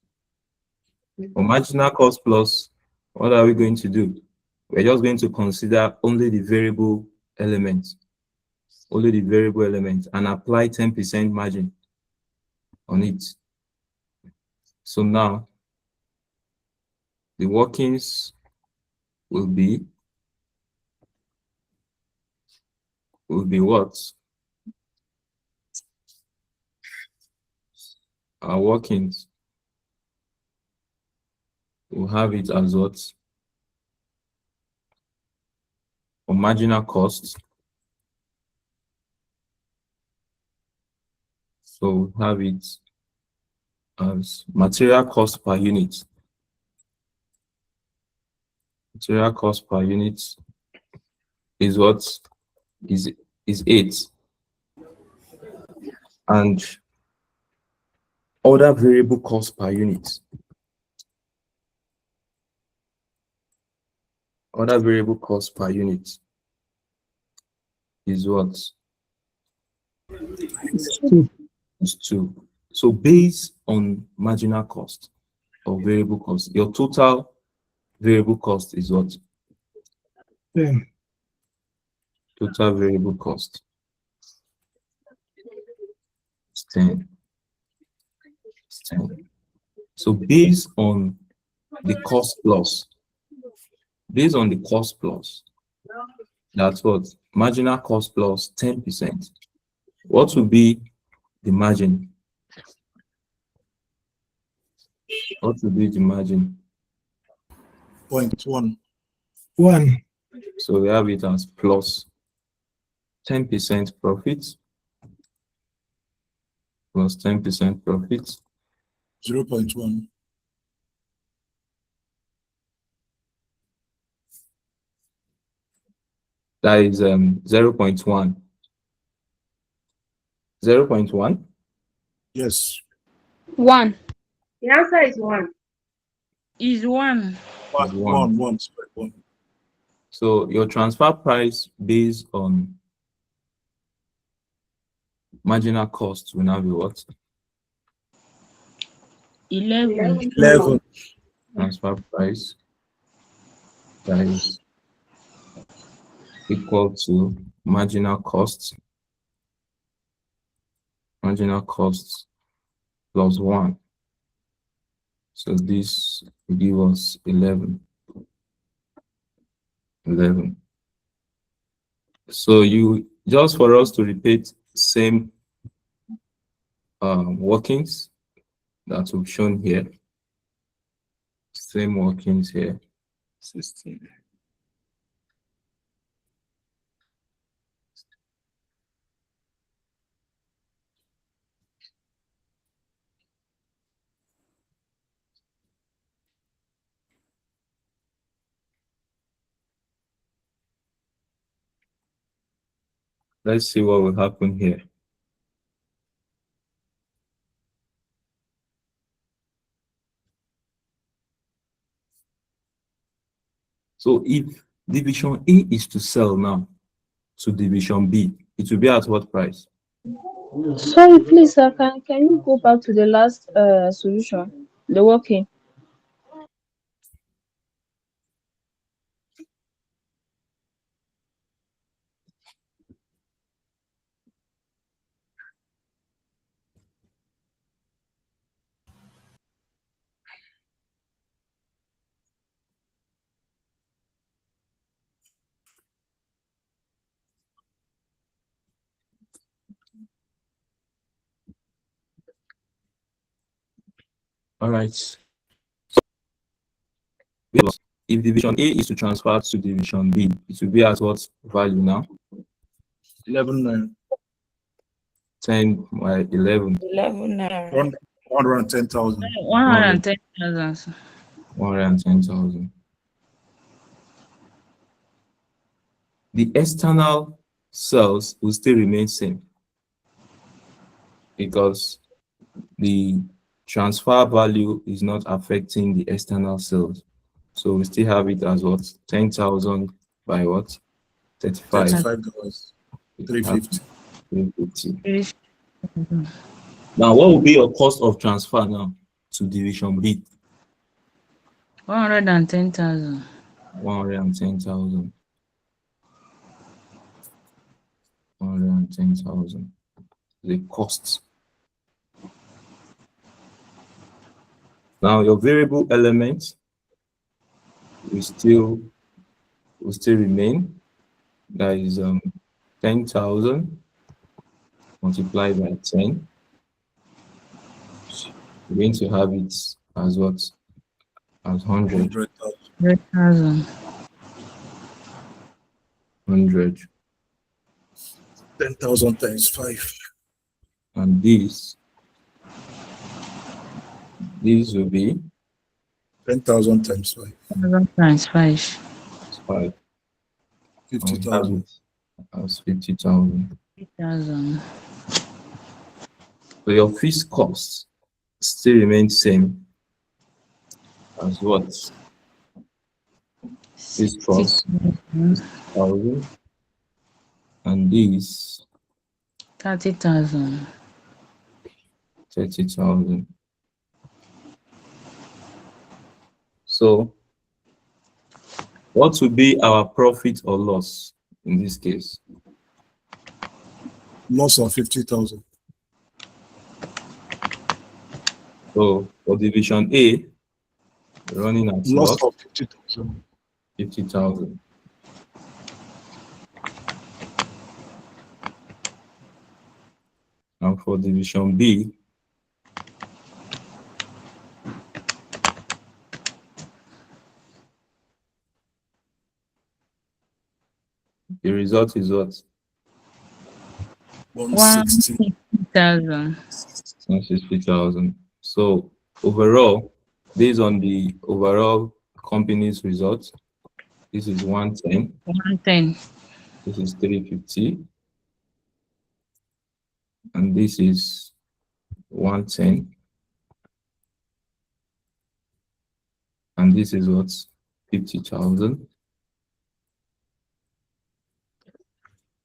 For marginal cost plus, what are we going to do? We're just going to consider only the variable element, and apply 10% margin on it. So now the workings will be what? Our workings will have it as what? For marginal cost. So we have it as material cost per unit. Material cost per unit is what? Is 8. And other variable cost per unit. Other variable cost per unit is what? Is 2. So based on marginal cost or variable cost, your total variable cost is what? 10. Total variable cost is 10. It's 10. So based on the cost plus, that's what? Marginal cost plus 10%. What will be the margin? What will be the margin? 0.1. 1. So we have it as plus 10% profit, plus 10% profit, 0.1. that is 0.1. 0.1? Yes. 1 The answer is 1. is 1. Is one. 1. So your transfer price based on marginal cost will now be what? 11. 11. Transfer price that is equal to marginal cost. Marginal cost plus 1. So this will give us 11. 11. So you just for us to repeat same workings that we've shown here. Same workings here. 16. Let's see what will happen here. So if division A is to sell now to division B, it will be at what price? Sorry, please, sir. Can you go back to the last solution? The working. All right. If division A is to transfer to division B, it will be at what value now? 11. 10 by 11. 11 naira. 110,000. 110,000. 110,000. The external sales will still remain same because the transfer value is not affecting the external sales. So we still have it as what? 10,000 by what? 35. $35, 350. 350. Now, what will be your cost of transfer now to division B? 110,000. 110,000. 110,000. The cost. Now, your variable element will still remain. That is 10,000 multiplied by 10. We're going to have it as what? As 100. 100,000. 100. 10,000 times 5. And this will be 10,000 times 5. 1,000 times 5. 5. 50,000. As 50,000. 50,000. So your fixed cost still remains same as what? This cost 1,000 and this 30,000. 30,000. So what will be our profit or loss in this case? Loss of 50,000. So for division A, we're running at Loss loss of 50,000. 50,000. And for division B, the result is what? 160. 160,000. 160,000. So overall, based on the overall company's results, this is 110. 110. This is 350. And this is 110. And this is what? 50,000.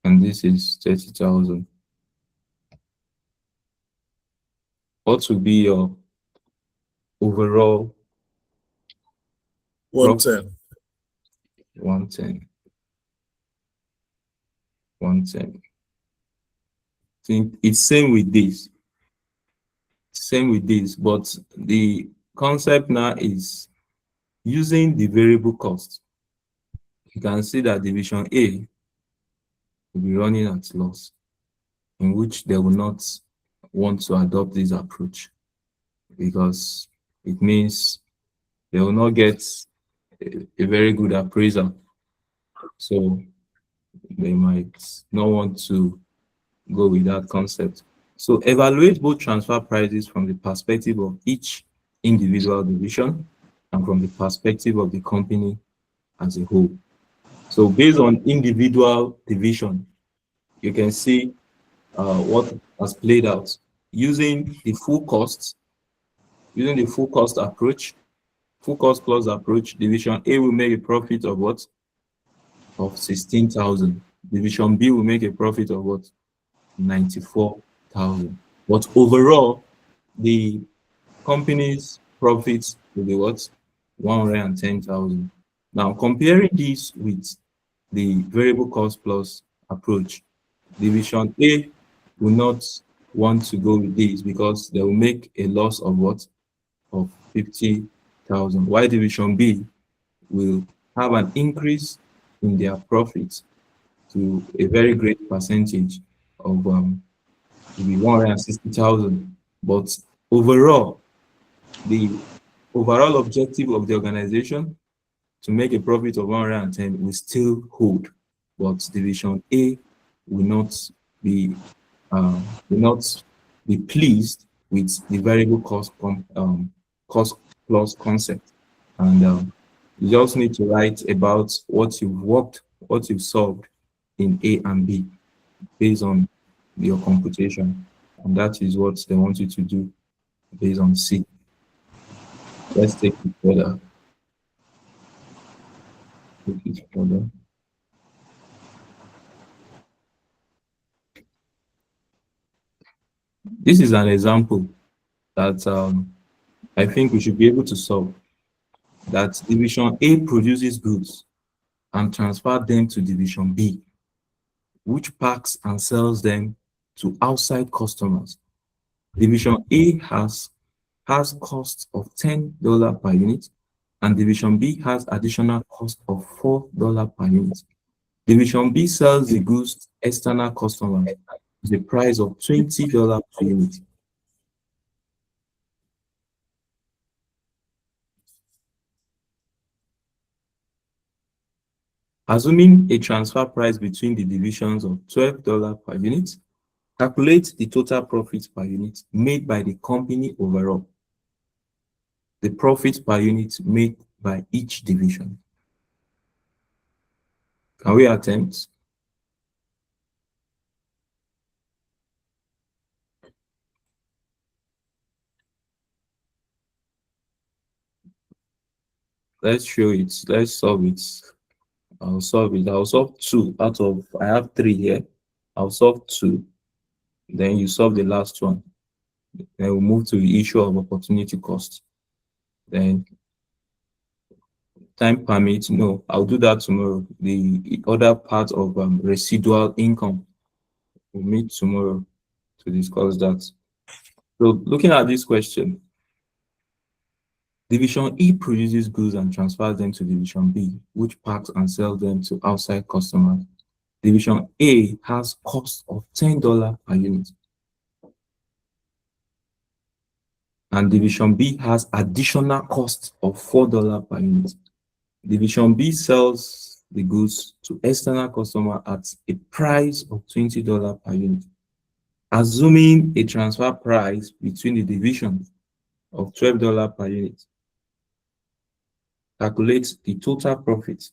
And this is 30,000. What will be your overall 110. 110? 110. Think it's same with this. Same with this, but the concept now is using the variable cost. You can see that division A will be running at loss, in which they will not want to adopt this approach because it means they will not get a very good appraisal. So they might not want to go with that concept. So evaluate both transfer prices from the perspective of each individual division and from the perspective of the company as a whole. So based on individual division, you can see what has played out. Using the full cost approach, full cost plus approach, division A will make a profit of what? Of 16,000. Division B will make a profit of what? 94,000. But overall, the company's profits will be what? 110,000. Now, comparing this with the variable cost plus approach, division A will not want to go with this because they will make a loss of what? Of 50,000. While division B will have an increase in their profits to a very great percentage of maybe 160,000. But overall, the overall objective of the organization to make a profit of 110 will still hold, but division A will not be pleased with the variable cost plus concept, And you just need to write about what you've solved in A and B based on your computation. And that is what they want you to do based on C. Let's take it further. Take it further. This is an example that I think we should be able to solve. That division A produces goods and transfer them to division B, which packs and sells them to outside customers. Division A has cost of $10 per unit, and division B has additional cost of $4 per unit. Division B sells the goods to external customers at the price of $20 per unit. Assuming a transfer price between the divisions of $12 per unit, calculate the total profit per unit made by the company overall. The profit per unit made by each division. Can we attempt? Let's show it. Let's solve it. I'll solve it. I'll solve 2 out of, I have 3 here. I'll solve 2. Then you solve the last one. Then we'll move to the issue of opportunity cost. Then time permits, no, I'll do that tomorrow. The other part of residual income, we'll meet tomorrow to discuss that. So looking at this question, Division E produces goods and transfers them to Division B, which packs and sells them to outside customers. Division A has cost of $10 per unit. And Division B has additional cost of $4 per unit. Division B sells the goods to external customer at a price of $20 per unit. Assuming a transfer price between the divisions of $12 per unit, calculate the total profit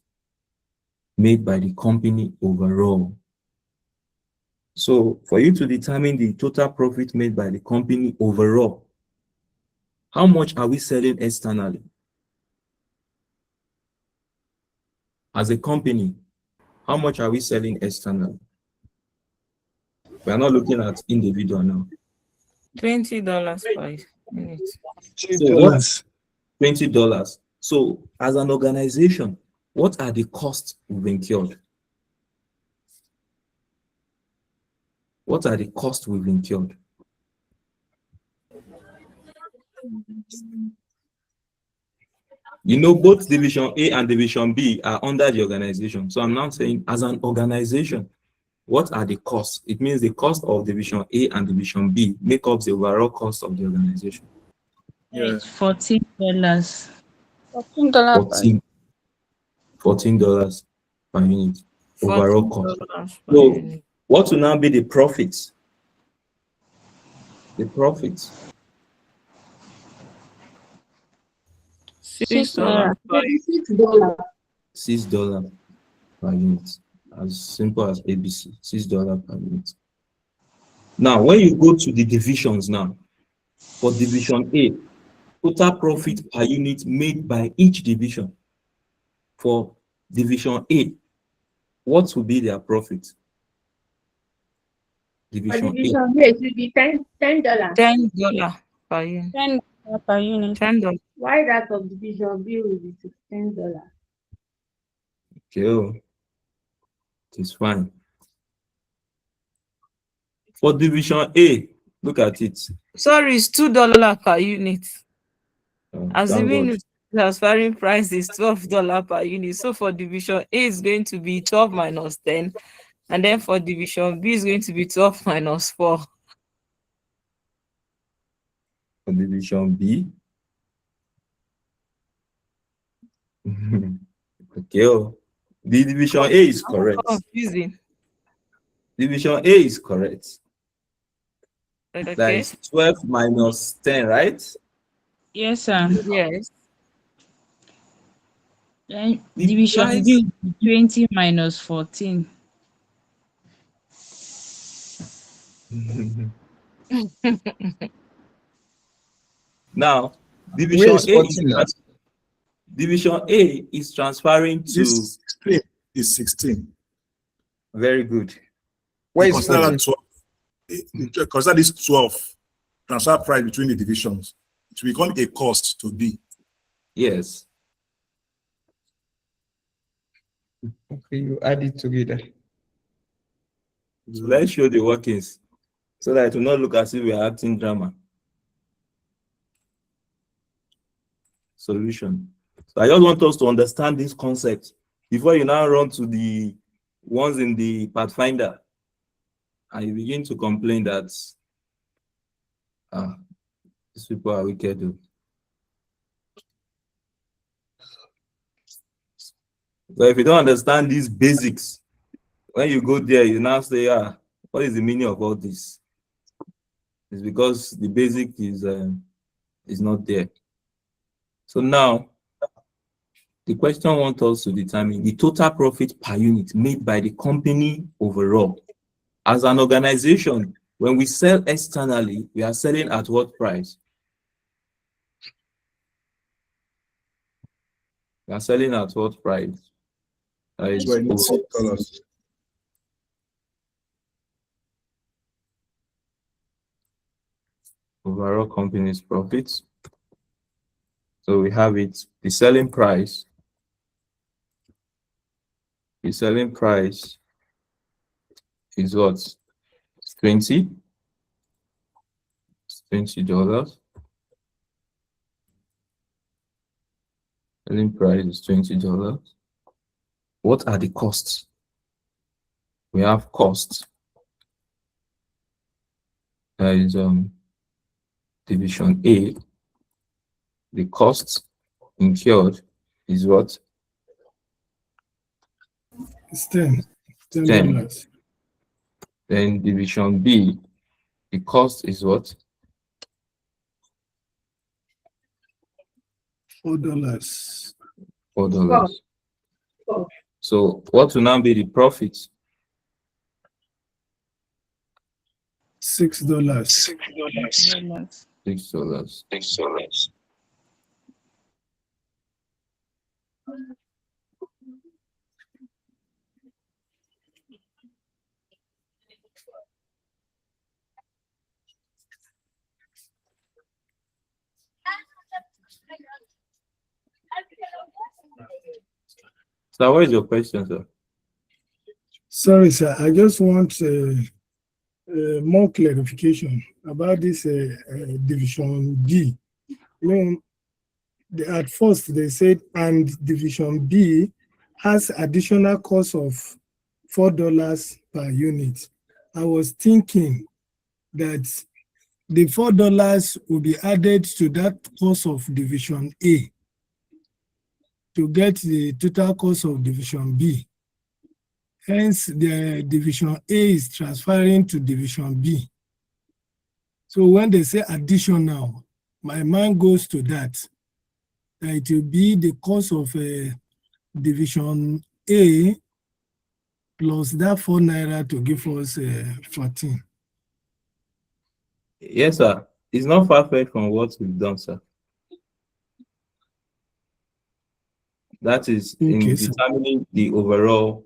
made by the company overall. So for you to determine the total profit made by the company overall, how much are we selling externally? As a company, how much are we selling externally? We are not looking at individual now. $20 per unit. So what? $20. So as an organization, what are the costs we've incurred? What are the costs we've incurred? You know, both Division A and Division B are under the organization. So I'm now saying, as an organization, what are the costs? It means the cost of Division A and Division B make up the overall cost of the organization. Yeah. $14. $14 $14 per unit overall cost. $14 per So unit. what will now be the profits? The profits. $6 per $6 per unit. As simple as ABC. $6 per unit. Now, when you go to the divisions now, for Division A, total profit per unit made by each division. For Division A, what will be their profit? Division A. It will be $10. $10 per unit. $10 per unit. $10. Why that of division B will be $16? Okay, oh, it is fine. For Division A, look at it. Sorry, it's $2 per unit. Thank Assuming God. the transferring price is $12 per unit. So for division A is going to be 12 minus 10. And then for division B is going to be 12 minus 4. For Division B. Okay, oh. The Division A is correct. Confusing. Division A is correct. That Okay. is 12 minus 10, right? Yes, sir. Yes. Then The division price, B will be 20 minus 14. now, Where is 14 now? Division A is transferring to, This 16 is 16. very good. Where You is consider 14? that 12. Consider this 12 transfer price between the divisions. It will become a cost to B. Yes. Okay, you add it together. So let's show the workings so that it will not look as if we are acting drama. Solution. So I just want us to understand this concept before you now run to the ones in the Pathfinder and you begin to complain that these people are wicked. Though. So if you don't understand these basics, when you go there, you now say, what is the meaning of all this? It's because the basic is not there. So now, the question wants us to determine the total profit per unit made by the company overall. As an organization, when we sell externally, we are selling at what price? We are selling at what price? It's $26. overall company's profits. So we have it, the selling price. The selling price is what? 20. It's $20. Selling price is $20. What are the costs? We have costs. There is division A. The costs incurred is what? It's 10. 10. $10. Then division B, the cost is what? $4. $4. So what will now be the profit? $6. $6. So what is your question, sir? Sorry, sir. I just want more clarification about this division B. At first they said, and division B has additional cost of $4 per unit. I was thinking that the $4 will be added to that cost of division A to get the total cost of division B. Hence, the division A is transferring to division B. So when they say additional, my mind goes to that. It will be the cost of division A plus that £4 to give us 14. Yes, sir. It's not far-fetched from what we've done, sir. That is in determining the overall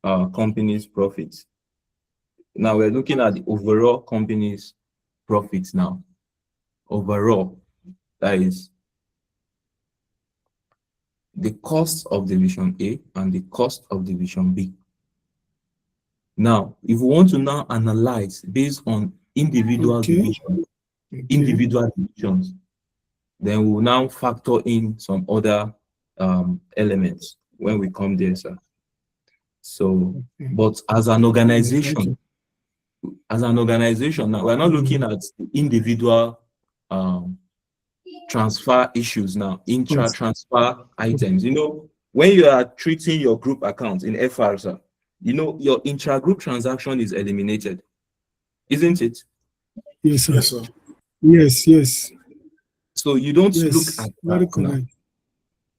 company's profits. Now we're looking at the overall company's profits now. Overall, that is the cost of division A and the cost of division B. Now, if we want to now analyze based on individual divisions, individual divisions, then we will now factor in some other elements when we come there, sir. So, but as an organization, now we're not looking at individual transfer issues now, intra-transfer items. You know, when you are treating your group account in FR, sir, you know, your intra-group transaction is eliminated, isn't it? Yes, sir. Yes, sir. Yes, yes. So you don't look at very that now. correct.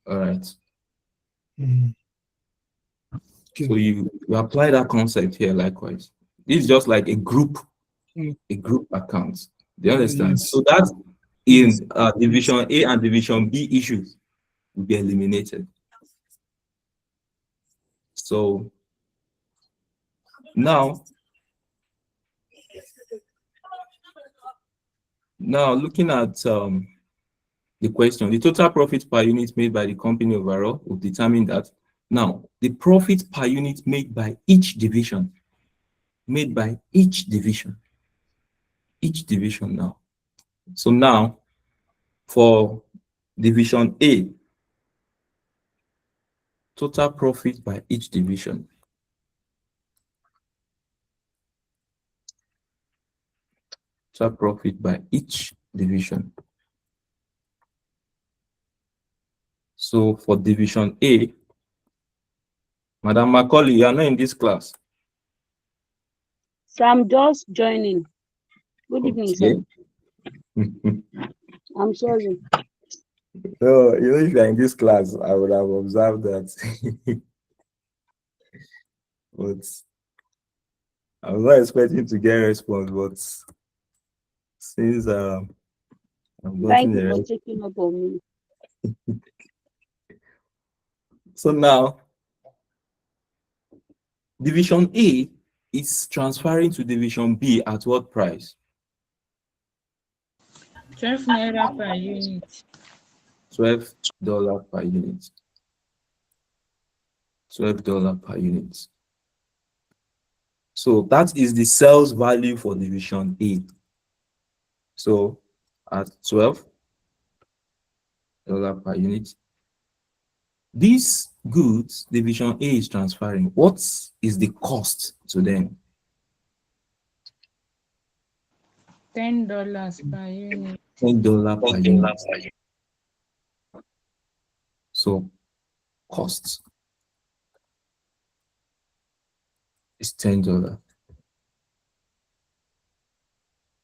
All right. Mhm. So you apply that concept here likewise. This is just like a group account. Do you understand? Yes. So that in division A and division B issues will be eliminated. So now looking at the question, the total profit per unit made by the company overall will determine that. Now, the profit per unit made by each division now. So now, for division A, total profit by each division. Total profit by each division. So for division A, Madam Macaulay, you are not in this class. So I'm just joining. Good evening, sir. I'm sorry. So, if you are in this class, I would have observed that. But I was not expecting to get a response, but since I'm Thank getting you a for response. checking up on me. So now, division A is transferring to division B at what price? 12 naira per unit. $12 per unit. $12 per unit. So that is the sales value for division A. So at $12 per unit, these goods division A is transferring. What is the cost to them? $10 per unit. $10 per unit. So cost is $10.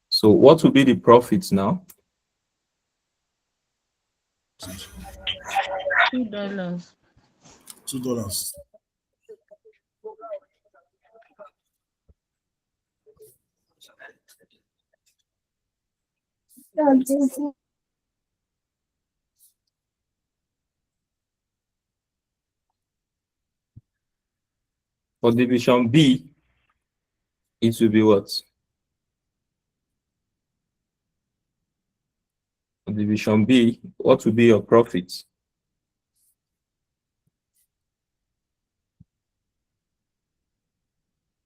So what will be the profits now? $2. $2. For division B, it will be what? For division B, what will be your profits?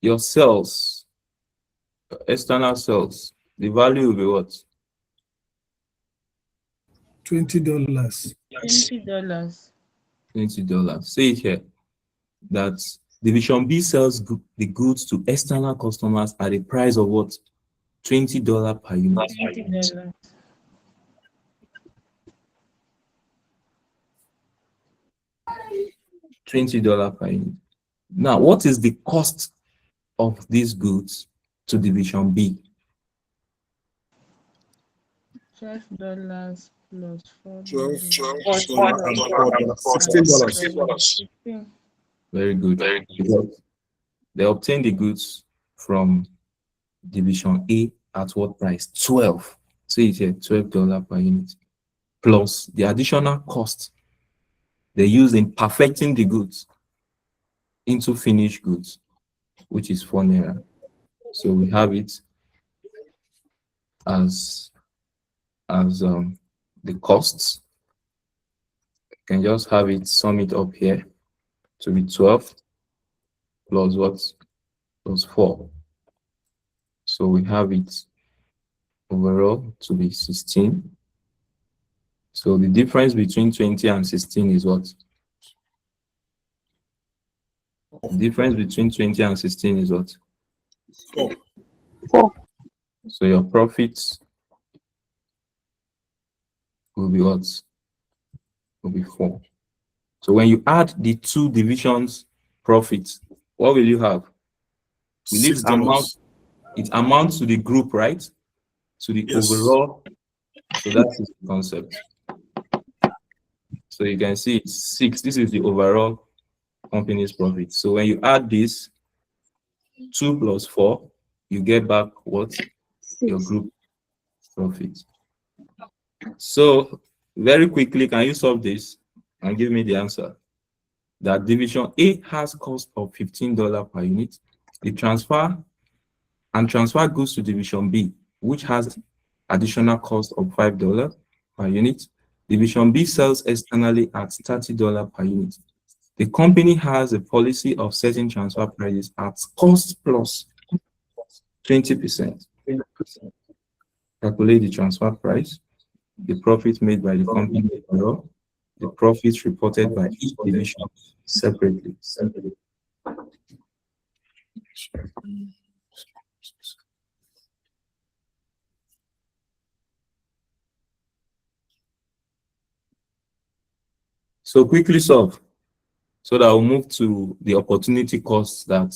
Your sales, external sales, the value will be what? $20. $20. $20. Say it here that division B sells the goods to external customers at a price of what? $20 per unit. $20. $20 per unit. Now, what is the cost of these goods to division B? $12 plus $12 $4. and $4. $16. Very good. Because they obtain the goods from division A at what price? 12. See it here, $12 per unit. Plus the additional cost they use in perfecting the goods into finished goods, which is 4 naira. So we have it as the costs. You can just have it, sum it up here to be 12 plus what? Plus 4. So we have it overall to be 16. So the difference between 20 and 16 is what? The difference between 20 and 16 is what? 4. So your profits will be what? Will be 4. So when you add the two divisions profits, what will you have? Will it amount? It amounts to the group, right? To the overall. So that is the concept. So you can see it's 6. This is the overall company's profit. So when you add this 2 plus 4, you get back what? Your 6. group profit. So very quickly, can you solve this and give me the answer? That division A has cost of $15 per unit. The transfer goes to division B, which has additional cost of $5 per unit. Division B sells externally at $30 per unit. The company has a policy of setting transfer prices at cost plus 20%. Calculate the transfer price, the profit made by the company overall, the profits reported by each division separately. So quickly solve so that we'll move to the opportunity costs that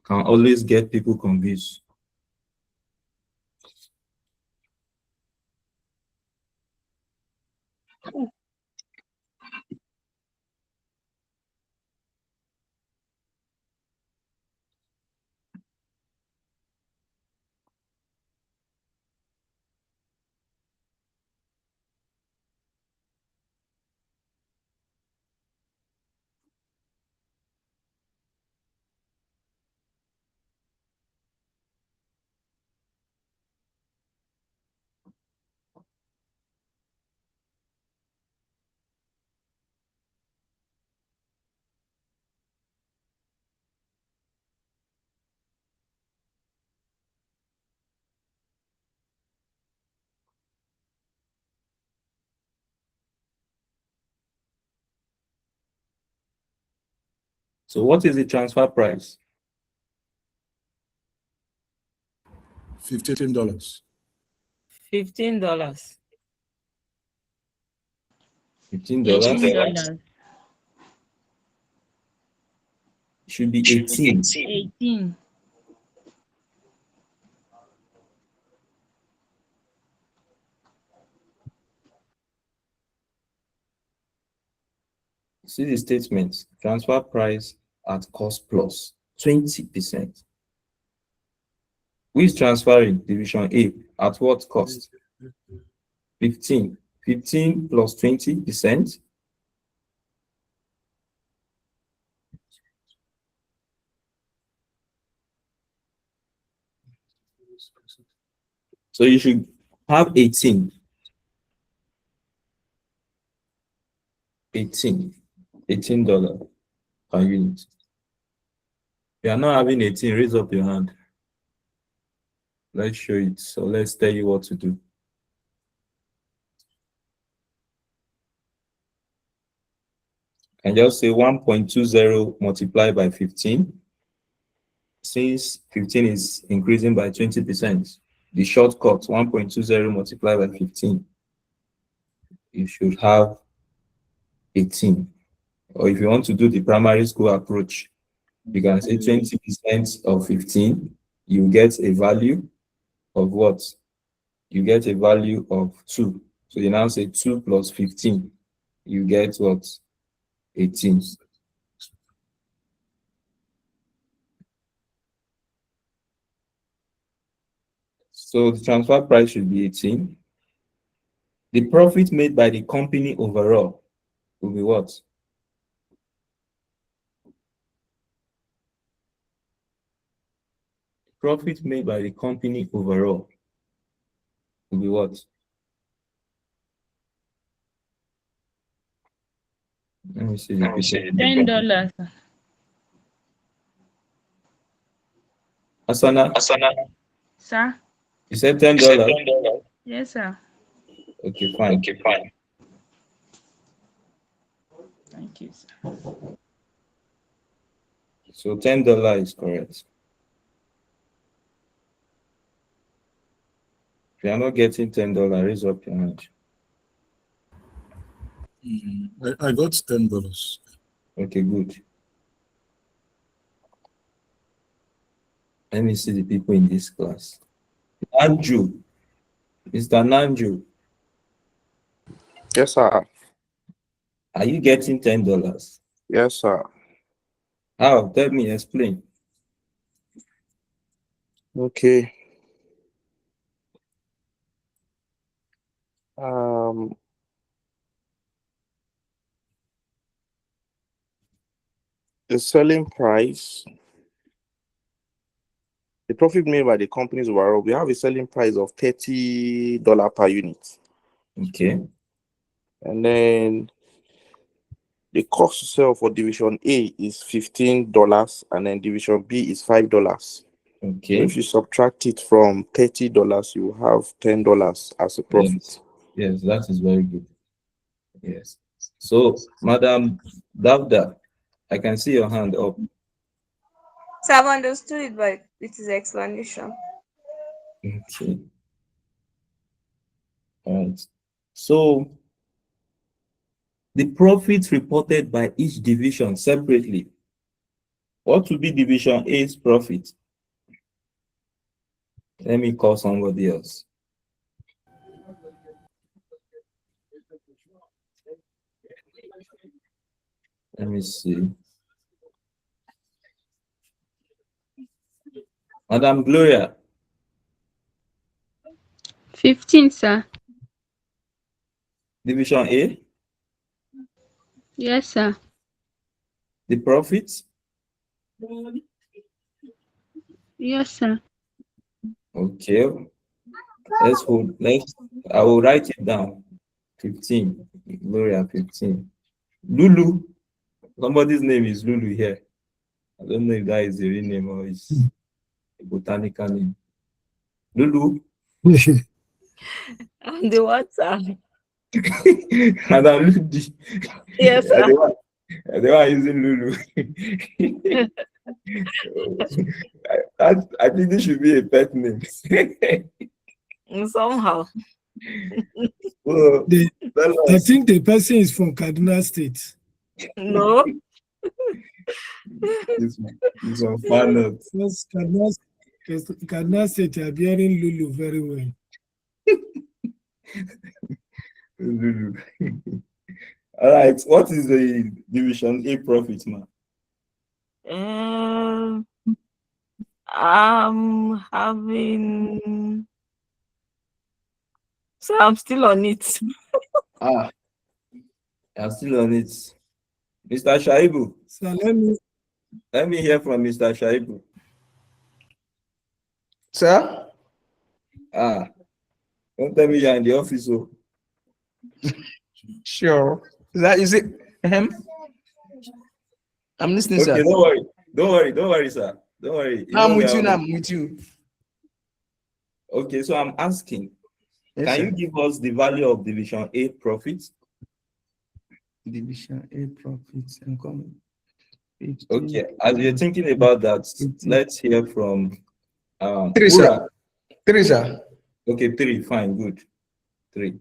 can always get people confused. So what is the transfer price? $15. $15. $15. $18. Should be 18. 18. See the statement. Transfer price at cost plus 20%. Who is transferring? Division A. At what cost? 15. 15 plus 20%. So you should have 18. 18 dollars per unit. If you are not having 18, raise up your hand. Let's show it. So let's tell you what to do. And just say 1.20 multiplied by 15. Since 15 is increasing by 20%, the shortcut 1.20 multiplied by 15, you should have 18. Or if you want to do the primary school approach, you can say 20% of 15, you get a value of what? You get a value of 2. So you now say 2 plus 15, you get what? 18. So the transfer price should be 18. The profit made by the company overall will be what? Profit made by the company overall will be what? Let me see the picture. $10. Asana, Sir? you said $10? Yes, sir. Okay, fine. Thank you, sir. So $10 is correct. If you are not getting $10, raise up your hand. I got $10. Okay, good. Let me see the people in this class. Nanju. Mr. Nanju. Yes, sir. Are you getting $10? Yes, sir. How? Tell me, explain. Okay. Um, the selling price, the profit made by the companies overall, we have a selling price of $30 per unit. Okay. And then the cost to sell for division A is $15, and then division B is $5. So Okay. if you subtract it from $30, you have $10 as a profit. Yes, that is very good. Yes. So, Madam Davda, I can see your hand up. So I've understood it, but it is explanation. Okay. All right. So, the profits reported by each division separately. What will be division A's profit? Let me call somebody else. Let me see. Madam Gloria, 15, sir. division A, Yes, sir. the profits. Yes, sir. Okay. Let's hold. I will write it down. 15. Gloria, 15. Lulu. Somebody's name is Lulu here. I don't know if that is the real name or it's a botanical name. Lulu. And the WhatsApp. Madam Lulu. Yes, sir. They were using Lulu. I think this should be a pet name. Somehow. So, I think the person is from Kaduna State. No. It's on far note. Yes, Kaduna State are bearing Lulu very well. Lulu. All right. What is the division A profit, man? I'm having. So I'm still on it. I'm still on it. Mr. Shaibu. So let me hear from Mr. Shaibu. Sir? Don't tell me you're in the office. So. Sure. Is it him? I'm listening, Okay, sir. Don't worry, sir. Don't worry. I'm with you now. I'm with you. Okay, so I'm asking, Yes, can sir. you give us the value of division A profits? Division A profits and common. Okay, as you're thinking about that, let's hear from 3, sir. 3, sir. Okay, 3, fine, good. 3.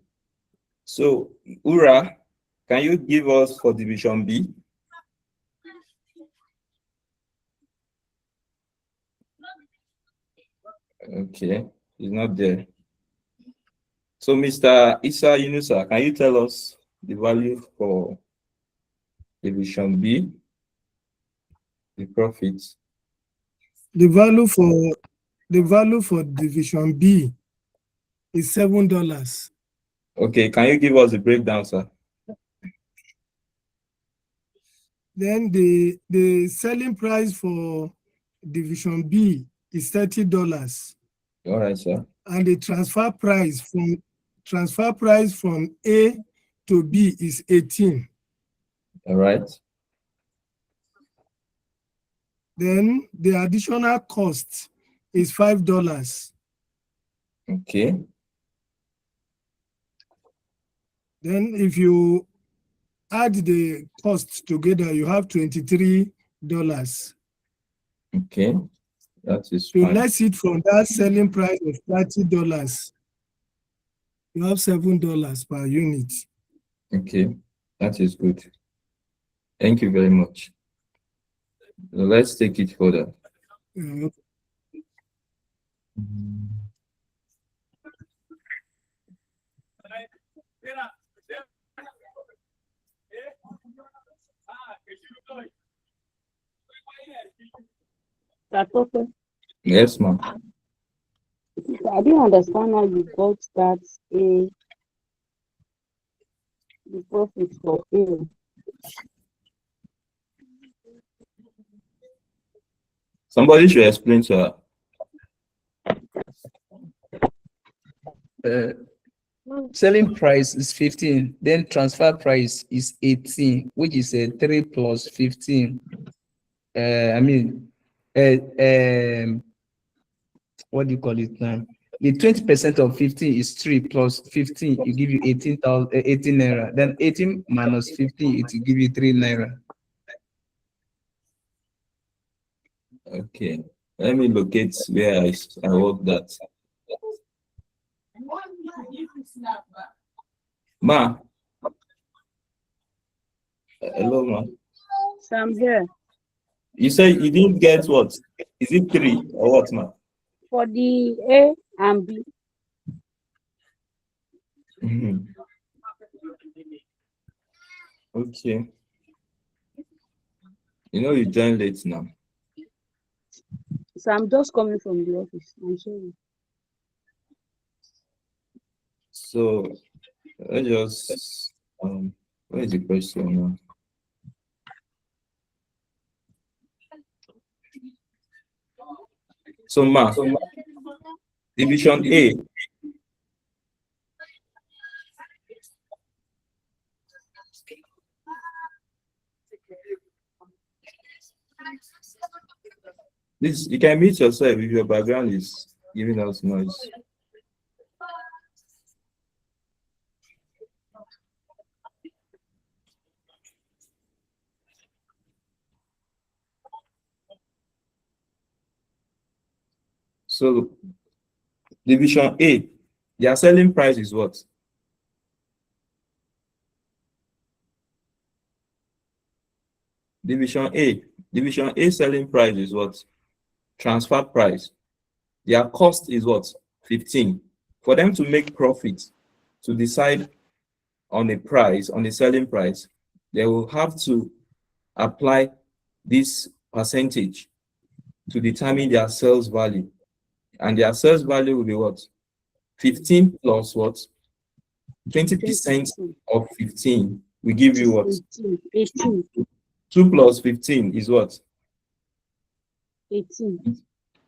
So, Ura, can you give us for division B? Okay, he's not there. So, Mr. Isa Yunusa, can you tell us the value for division B, the profits? The value for division B is $7. Okay, can you give us the breakdown, sir? Then the selling price for division B is $30. All right, sir. And the transfer price from A to B is 18. All right. Then the additional cost is $5. Okay. Then if you add the costs together, you have $23. Okay, that is So fine. let's it from that selling price of $30. You have $7 per unit. Okay, that is good. Thank you very much. So let's take it further. That's okay. Yes, ma'am. I didn't understand how you got that A, the profit for A. Somebody should explain to her. Selling price is 15, then transfer price is 18, which is a 3 plus 15. I mean, what do you call it now? The 20% of 15 is 3 plus 15, you give you 18 naira. Then 18 minus 15, it will give you 3 naira. Okay. Let me locate where I wrote that. Ma. Hello, ma. So I'm here. You say you didn't get what? Is it 3 or what, ma? For the A and B, Mhm. Okay. You know you joined late now. so I'm just coming from the office. I'm sorry. So let's just where is the question now? So ma, division A. This you can mute yourself if your background is giving us noise. So division A, their selling price is what? Division A selling price is what? Transfer price. Their cost is what? 15. For them to make profit, to decide on a price, on the selling price, they will have to apply this percentage to determine their sales value. And their sales value will be what? 15 plus what? 20% of 15 will give you what? 18. 2 plus 15 is what? 18.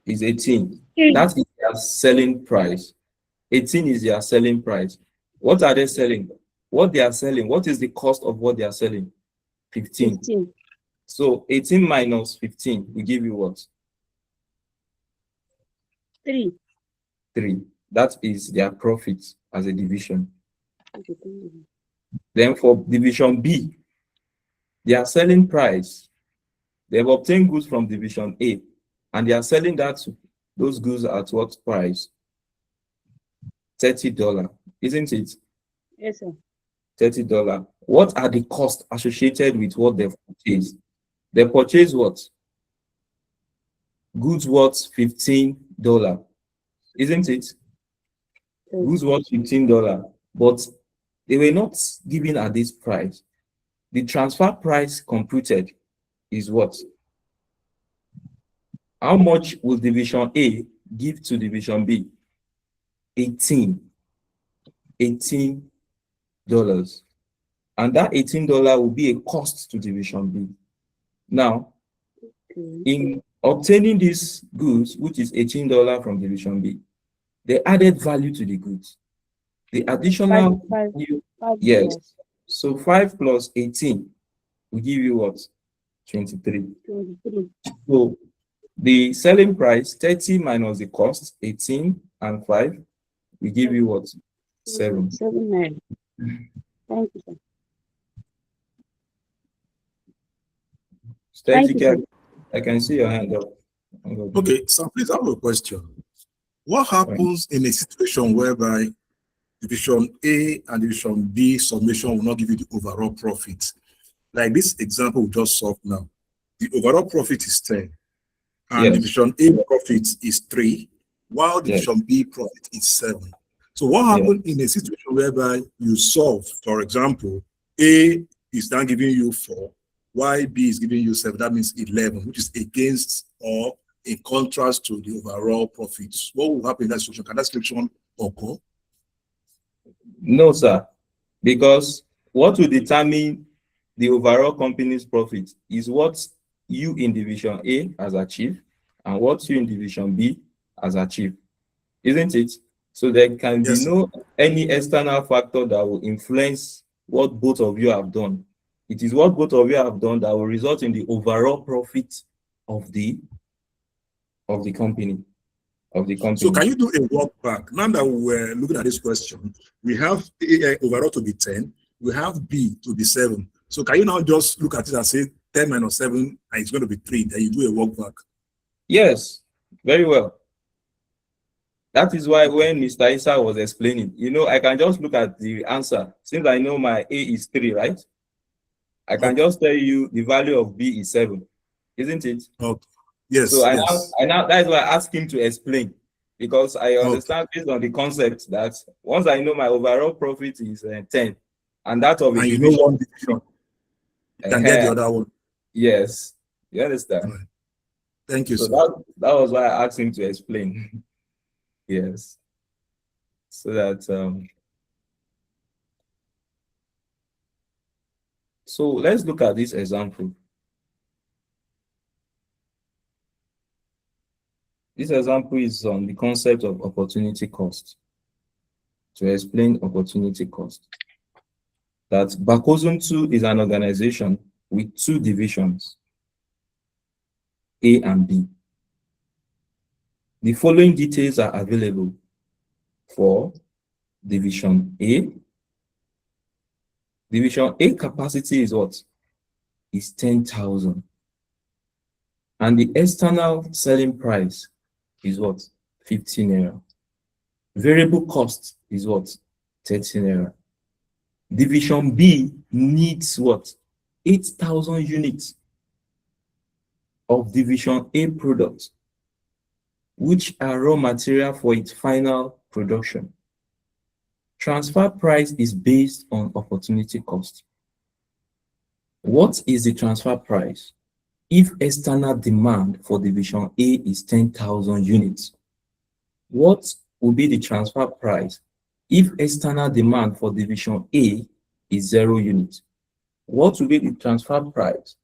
Is 18. That is their selling price. 18 is their selling price. What are they selling? What they are selling, what is the cost of what they are selling? 15. 15. So 18 minus 15 will give you what? 3. 3. That is their profit as a division. Okay. Then for division B, their selling price, they've obtained goods from division A, and they are selling those goods at what price? $30, isn't it? Yes, sir. $30. What are the costs associated with what they've purchased? They purchased what? Goods worth $15, isn't it? Goods worth $15, but they were not given at this price. The transfer price computed is what? How much will division A give to division B? 18. $18. And that $18 will be a cost to division B. Now, in obtaining these goods, which is $18 from division B, they added value to the goods. The additional value, yes. So 5 plus 18 will give you what? 23. 23. So the selling price, 30 minus the cost, 18 and 5, will give you what? 7. 7. Thank you, sir. Thank you, I can see your hand up. Okay, so please, I have a question. What happens in a situation whereby division A and division B summation will not give you the overall profit? Like this example we just solved now. The overall profit is 10, and division A profit is 3, while division B profit is 7. So what happens in a situation whereby you solve, for example, A is now giving you 4, while B is giving you 7, that means 11, which is against or in contrast to the overall profits. What will happen in that situation? Can that situation occur? No, sir, because what will determine the overall company's profit is what you in division A has achieved and what you in division B has achieved, isn't it? So there can be Yes, no any external factor that will influence what both of you have done. It is what both of you have done that will result in the overall profit of the company. So can you do a walk back? Now that we're looking at this question, we have A overall to be 10, we have B to be 7. So can you now just look at it and say 10 minus 7 and it's going to be 3, then you do a walk back? Yes, very well. That is why when Mr. Isa was explaining, I can just look at the answer. Since I know my A is 3, right? I can just tell you the value of B is 7, isn't it? Okay. Yes. So yes. I now that's why I asked him to explain, because I understand based on the concept that once I know my overall profit is 10, and that of a And you division, know one division, you can get the other one. Yes, you understand. Right. Thank you, So sir. that was why I asked him to explain. Yes, so that so let's look at this example. This example is on the concept of opportunity cost. To explain opportunity cost, that Bakozun 2 is an organization with 2 divisions, A and B. The following details are available for division A. Division A capacity is what? Is 10,000. And the external selling price is what? 15 naira. Variable cost is what? 13 naira. Division B needs what? 8,000 units of division A products, which are raw material for its final production. Transfer price is based on opportunity cost. What is the transfer price if external demand for division A is 10,000 units? What will be the transfer price if external demand for division A is 0 units? What will be the transfer price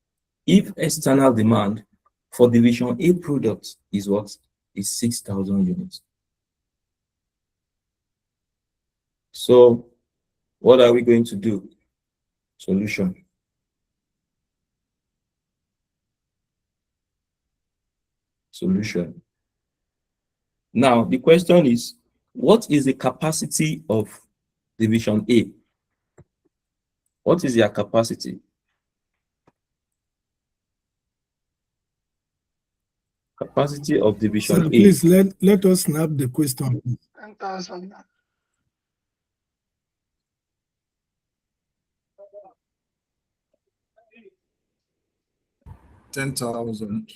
if external demand for division A products is what? Is 6,000 units. So what are we going to do? Solution. Solution. Now, the question is, what is the capacity of division A? What is their capacity? Capacity of division Sir, A. please let us snap the question. 10,000. 10,000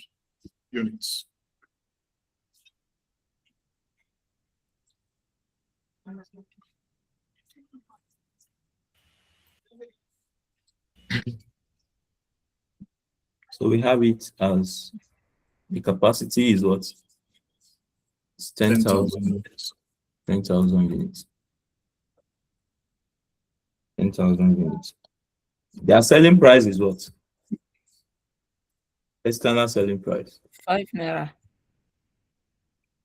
units. So we have it as the capacity is what? It's 10,000 units. 10,000 units. 10,000 units. Their selling price is what? External selling price. 5 naira.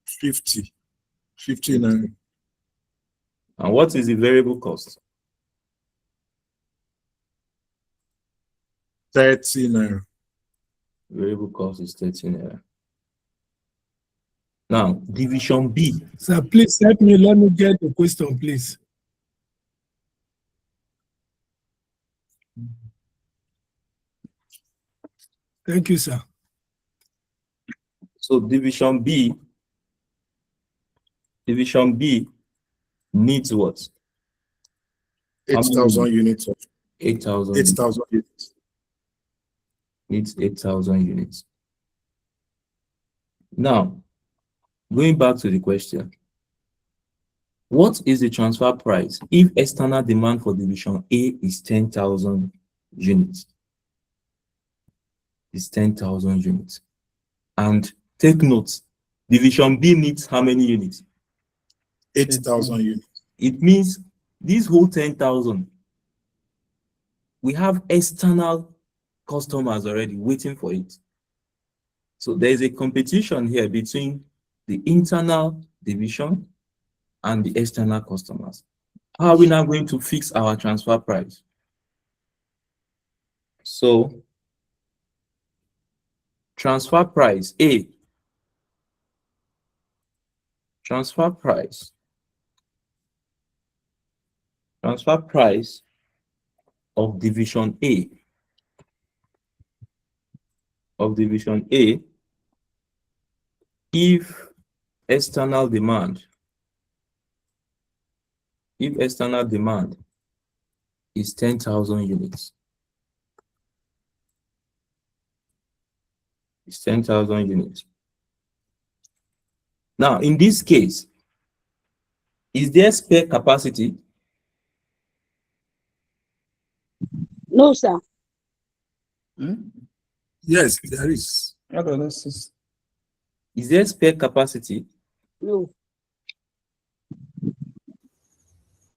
50. 59. And what is the variable cost? 30 naira. Variable cost is 13 naira. Now, division B. Sir, please let me get the question, please. Thank you, sir. So division B needs what? 8,000 units. 8,000. 8,000 units. Needs 8,000 units. Now, going back to the question, what is the transfer price if external demand for division A is 10,000 units? Is 10,000 units. And Take note. Division B needs how many units? 8,000 units. It means this whole 10,000, we have external customers already waiting for it. So there is a competition here between the internal division and the external customers. How are we now going to fix our transfer price? So transfer price A, transfer price of division A, if external demand is 10,000 units. It's 10,000 units. Now, in this case, is there spare capacity? No, sir. Yes, there is. Is there spare capacity? No.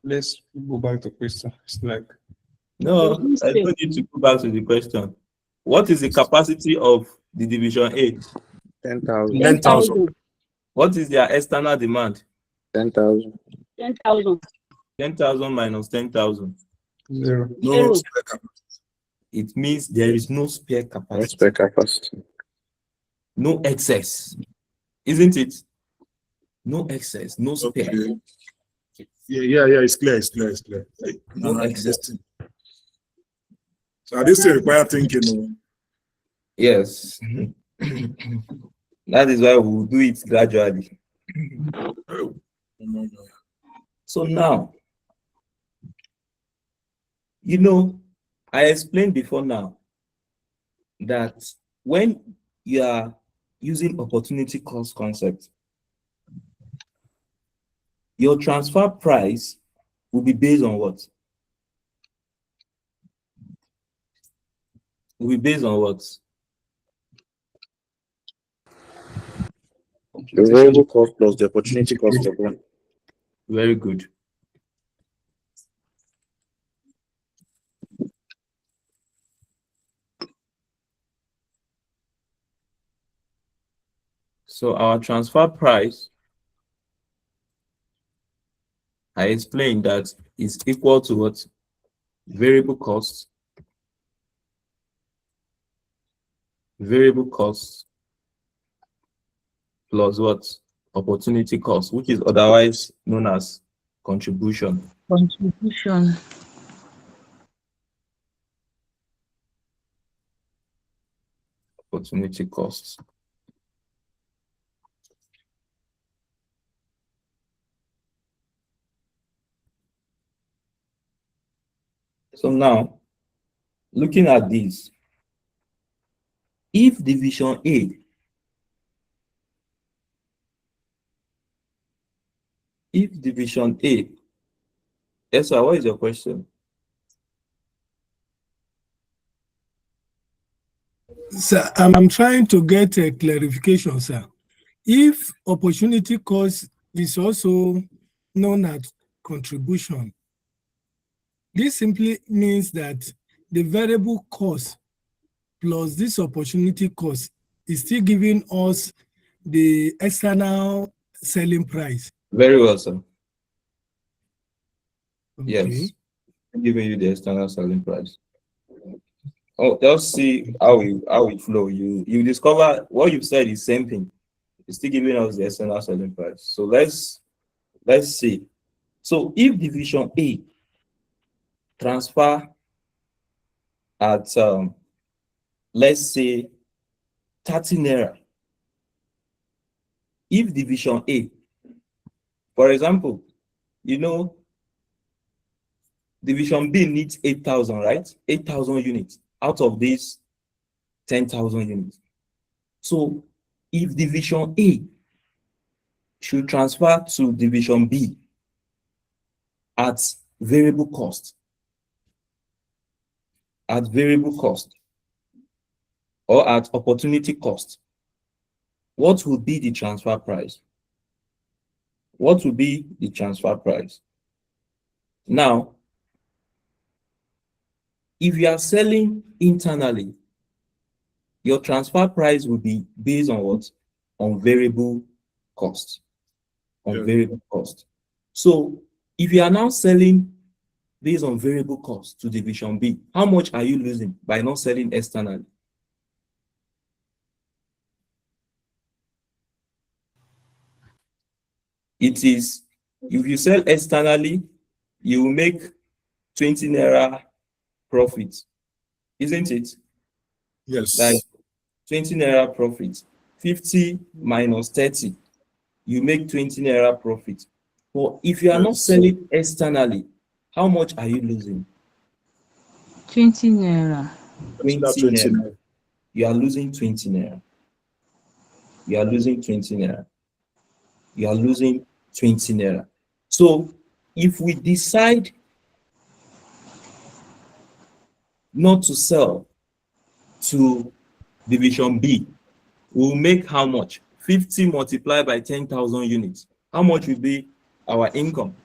Let's go back to question. It's like No, There's I no don't need to go back to the question. What is the capacity of the division A? 10,000. 10,000. What is their external demand? 10,000. 10,000. 10,000 minus 10,000. zero. No Zero. spare capacity. It means there is no spare No capacity, spare capacity. no excess, isn't it? No excess, no spare. Okay. Yeah, it's clear. Hey, No no, excess. this thing. So this thing require thinking. No? Yes. That is why we will do it gradually. Oh, no. So now, I explained before now that when you are using opportunity cost concept, your transfer price will be based on what? Will be based on what? The variable cost plus the opportunity cost of one. Very good. So our transfer price, I explained that is equal to what? Variable cost plus what? Opportunity cost, which is otherwise known as contribution. Contribution. Opportunity costs. So now, looking at this, if division A yes, sir, what is your question? Sir, I'm trying to get a clarification, sir. If opportunity cost is also known as contribution, this simply means that the variable cost plus this opportunity cost is still giving us the external selling price. Very well, sir. Okay. Yes, I'm giving you the external selling price. Oh, just see how it flow. You discover what you said is same thing. It's still giving us the external selling price. So let's see. So if division A transfer at let's say 30 naira. If division A, for example, division B needs 8,000, right? 8,000 units out of these 10,000 units. So if division A should transfer to division B at variable cost, or at opportunity cost, what will be the transfer price? What will be the transfer price? Now, if you are selling internally, your transfer price will be based on what? On variable cost. On variable cost. So if you are now selling based on variable cost to division B, how much are you losing by not selling externally? It is, if you sell externally, you will make 20 naira profit, isn't it? Yes. Like 20 naira profit, 50 minus 30, you make 20 naira profit. But if you are not selling externally, how much are you losing? 20 naira. 20 naira. You are losing 20 naira. You are losing 20 naira. You are losing 20 naira. So if we decide not to sell to division B, we'll make how much? 50 multiplied by 10,000 units. How much will be our income?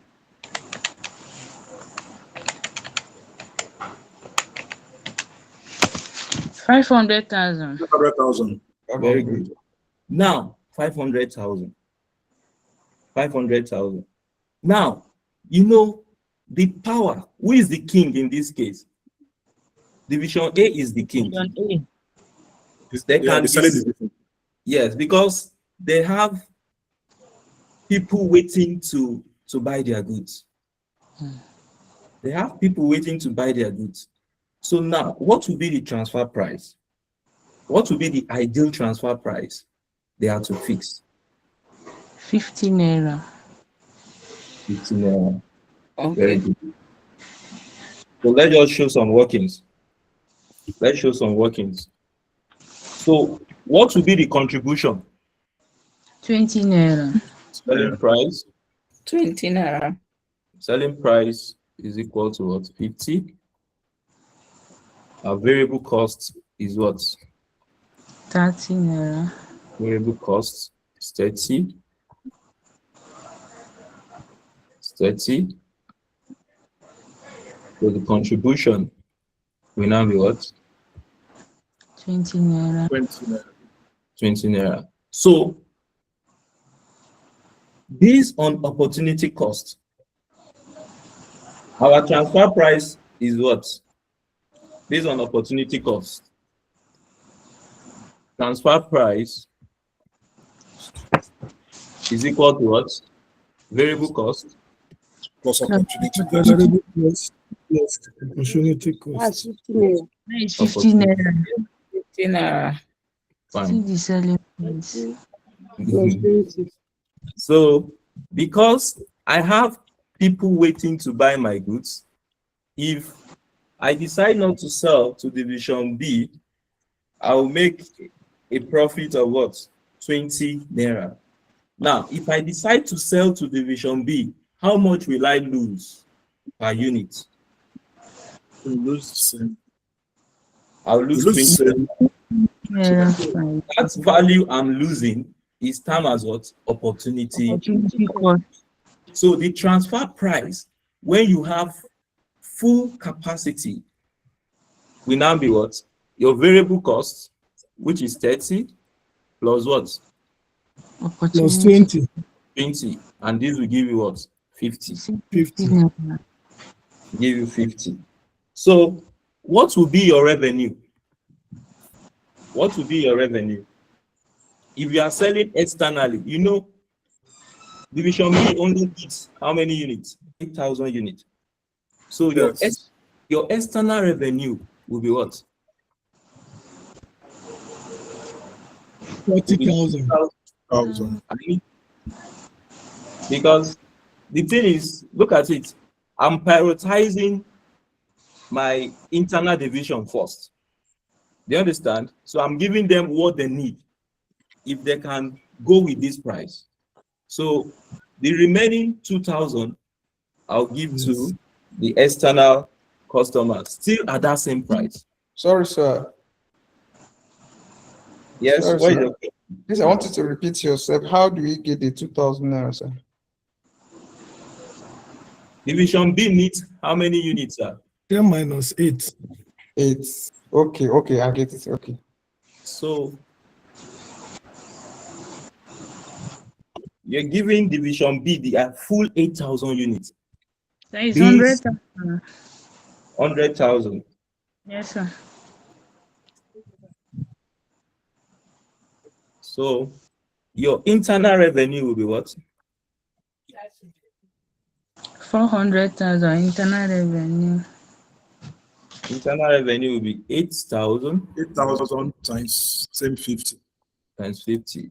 $500,000. 500,000. Very good. Now, 500,000. 500,000. Now, you know the power. Who is the king in this case? Division A is the king. Division A. They can be, yes, because they have people waiting to buy their goods. They have people waiting to buy their goods. So now, what will be the transfer price? What will be the ideal transfer price they are to fix? 50 naira. 50 naira. Okay. Very good. So let's just show some workings. Let's show some workings. So what will be the contribution? 20 naira. Selling price. 20 naira. Selling price is equal to what? 50. Our variable cost is what? 30 naira. Variable cost is 30. It's 30. So the contribution will now be what? 20 naira. 20 naira. 20 naira. So based on opportunity cost, our transfer price is what? Based on opportunity cost. Transfer price is equal to what? Variable cost Plus opportunity cost. Variable cost plus opportunity cost. That's 50 naira. It's 50 naira. 50 naira. See Fine. the selling price. Plus 20. So because I have people waiting to buy my goods, if I decide not to sell to division B, I will make a profit of what? 20 naira. Now, if I decide to sell to division B, how much will I lose per unit? You lose the same. I'll lose You lose 20. the Naira. That value I'm losing is termed as what? Opportunity. Opportunity cost. So the transfer price, when you have full capacity, will now be what? Your variable cost, which is 30, plus what? Plus 20. 20. And this will give you what? 50. 50. naira. Give you 50. So what will be your revenue? What will be your revenue? If you are selling externally, you know, division B only needs how many units? 8,000 units. So your external revenue will be what? 40,000. 1,000. Because the thing is, look at it. I'm prioritizing my internal division first. Do you understand? So I'm giving them what they need if they can go with this price. So the remaining 2,000 I'll give to the external customers, still at that same price. Sorry, sir. Yes, Sorry, what is sir. your Please, I want you to repeat yourself. How do we get the 2,000 naira, sir? Division B needs how many units, sir? 10 minus 8. 8. Okay, I get it. Okay. So you're giving Division B the full 8,000 units. That is This 100,000. 100,000. Yes, sir. So your internal revenue will be what? 400,000 internal revenue. Internal revenue will be 8,000 8,000 times same 50. times 50.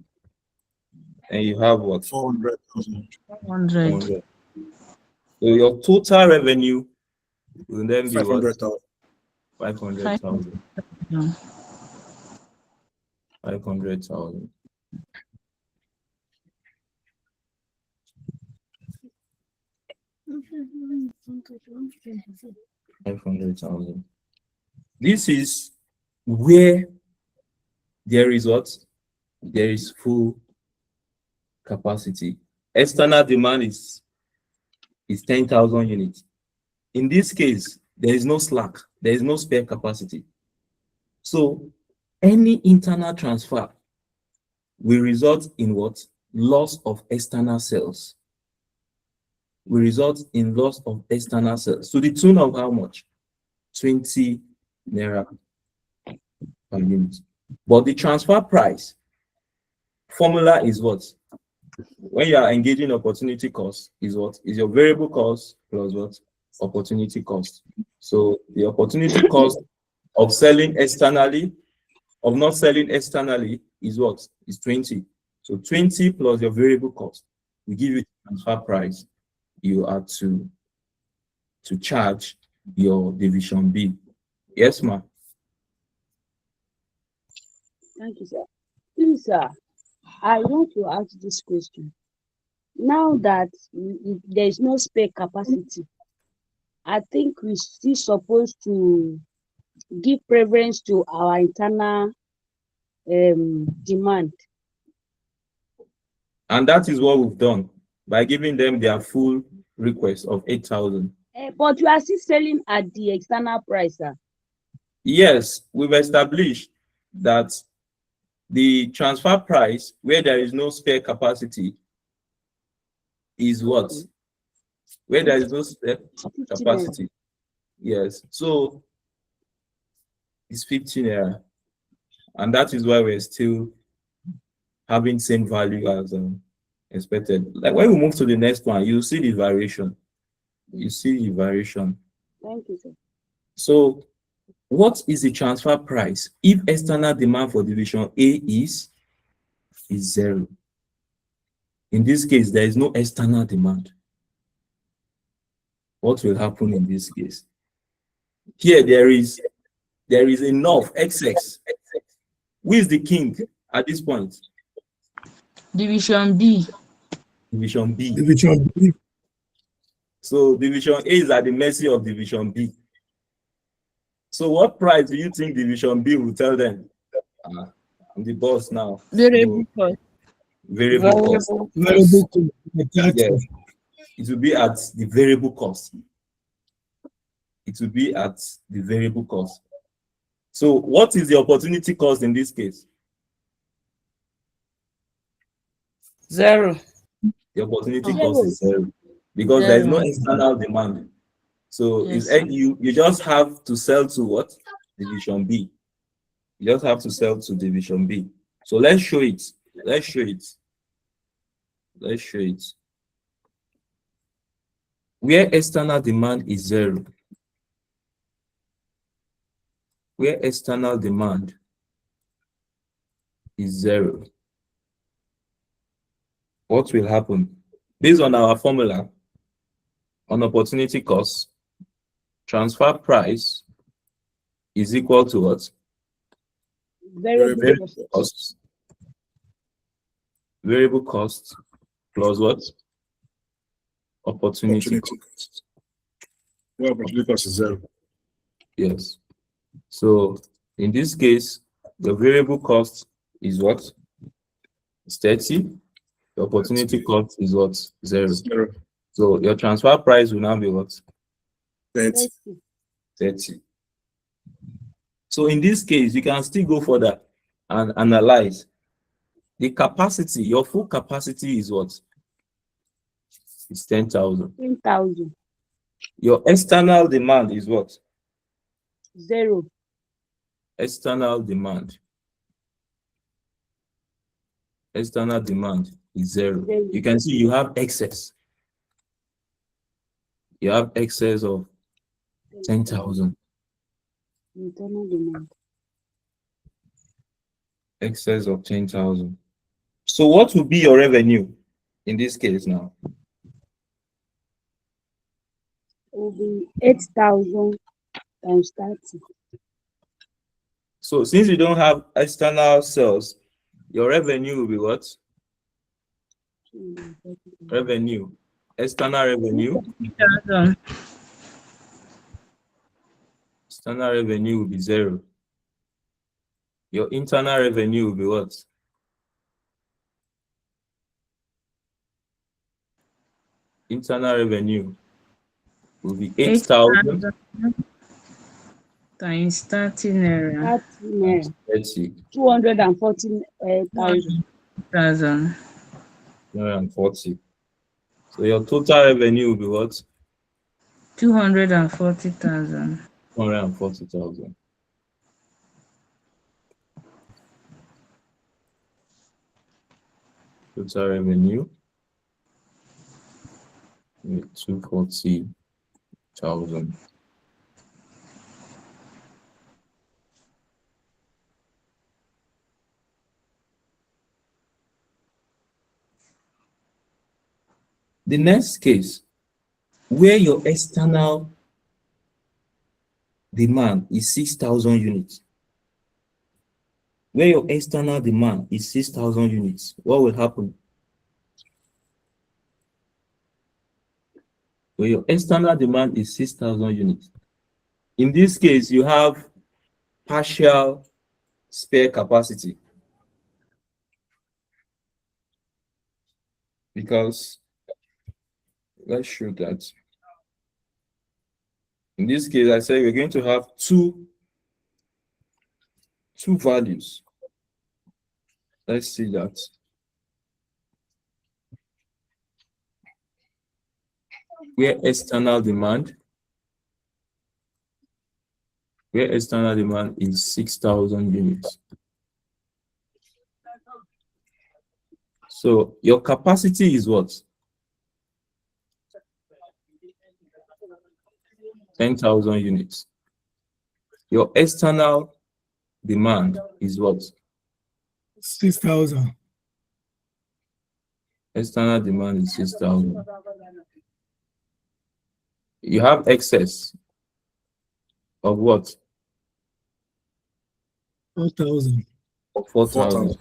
And you have what? 400,000. 400. 100. So your total revenue will then be what? 500,000. 500,000. 500,000. 500,000. This is where there is what? There is full capacity. External demand is 10,000 units. In this case, there is no slack, there is no spare capacity. So any internal transfer will result in what? Loss of external sales. Will result in loss of external sales. To the tune of how much? 20 naira per unit. But the transfer price formula is what? When you are engaging opportunity cost, is what? Is your variable cost plus what? Opportunity cost. So the opportunity cost of selling externally, of not selling externally, is what? Is 20. So 20 plus your variable cost will give you the transfer price you are to charge your division B. Yes, ma'am. Thank you, sir. Please, sir, I want to ask this question. Now that there is no spare capacity, I think we still supposed to give preference to our internal demand. And that is what we've done by giving them their full request of 8,000. But you are still selling at the external price, sir. Yes, we've established that the transfer price where there is no spare capacity is what? Where there is no spare capacity. Yes, so it's 15 naira. And that is why we're still having same value as expected. Like when we move to the next one, you see the variation. You see the variation. Thank you, sir. So what is the transfer price if external demand for division A is 0? In this case, there is no external demand. What will happen in this case? Here there is enough excess. Who is the king at this point? Division B. Division B. Division B. So division A is at the mercy of division B. So what price do you think division B will tell them? I'm the boss now. Variable cost. Variable cost. Variable cost. Yes. It will be at the variable cost. It will be at the variable cost. So what is the opportunity cost in this case? 0. The opportunity cost is 0 because there is no external demand. So Yes, you just have to sell to what? Division B. You just have to sell to division B. So let's show it. Let's show it. Let's show it. Where external demand is 0. Where external demand is 0. What will happen? Based on our formula, on opportunity cost, transfer price is equal to what? Variable cost. Variable cost plus what? Opportunity cost. Well, opportunity cost is 0. Yes. So in this case, the variable cost is what? It's 30. The opportunity cost is what? 0. 0. So your transfer price will now be what? 30. 30. So in this case, you can still go further and analyze. The capacity, your full capacity is what? It's 10,000. 10,000. Your external demand is what? 0. External demand. External demand is 0. 0. You can see you have excess. You have excess of 10,000. Internal demand. Excess of 10,000. So what will be your revenue in this case now? Will be 8,000 times 30. So since you don't have external sales, your revenue will be what? Revenue. External revenue. 50,000. External revenue will be 0. Your internal revenue will be what? Internal revenue will be 8,000 times 30 naira. 30 naira. 30. 240,000. 1,000. 240. So your total revenue will be what? 240,000. 240,000. Total revenue 240,000. The next case, where your external demand is 6,000 units. Where your external demand is 6,000 units, what will happen? Where your external demand is 6,000 units. In this case, you have partial spare capacity. Because let's show that. In this case, I say we're going to have two values. Let's see that. Where external demand is 6,000 units. So your capacity is what? 10,000 units. Your external demand is what? 6,000. External demand is 6,000. You have excess of what? 4,000. 4,000.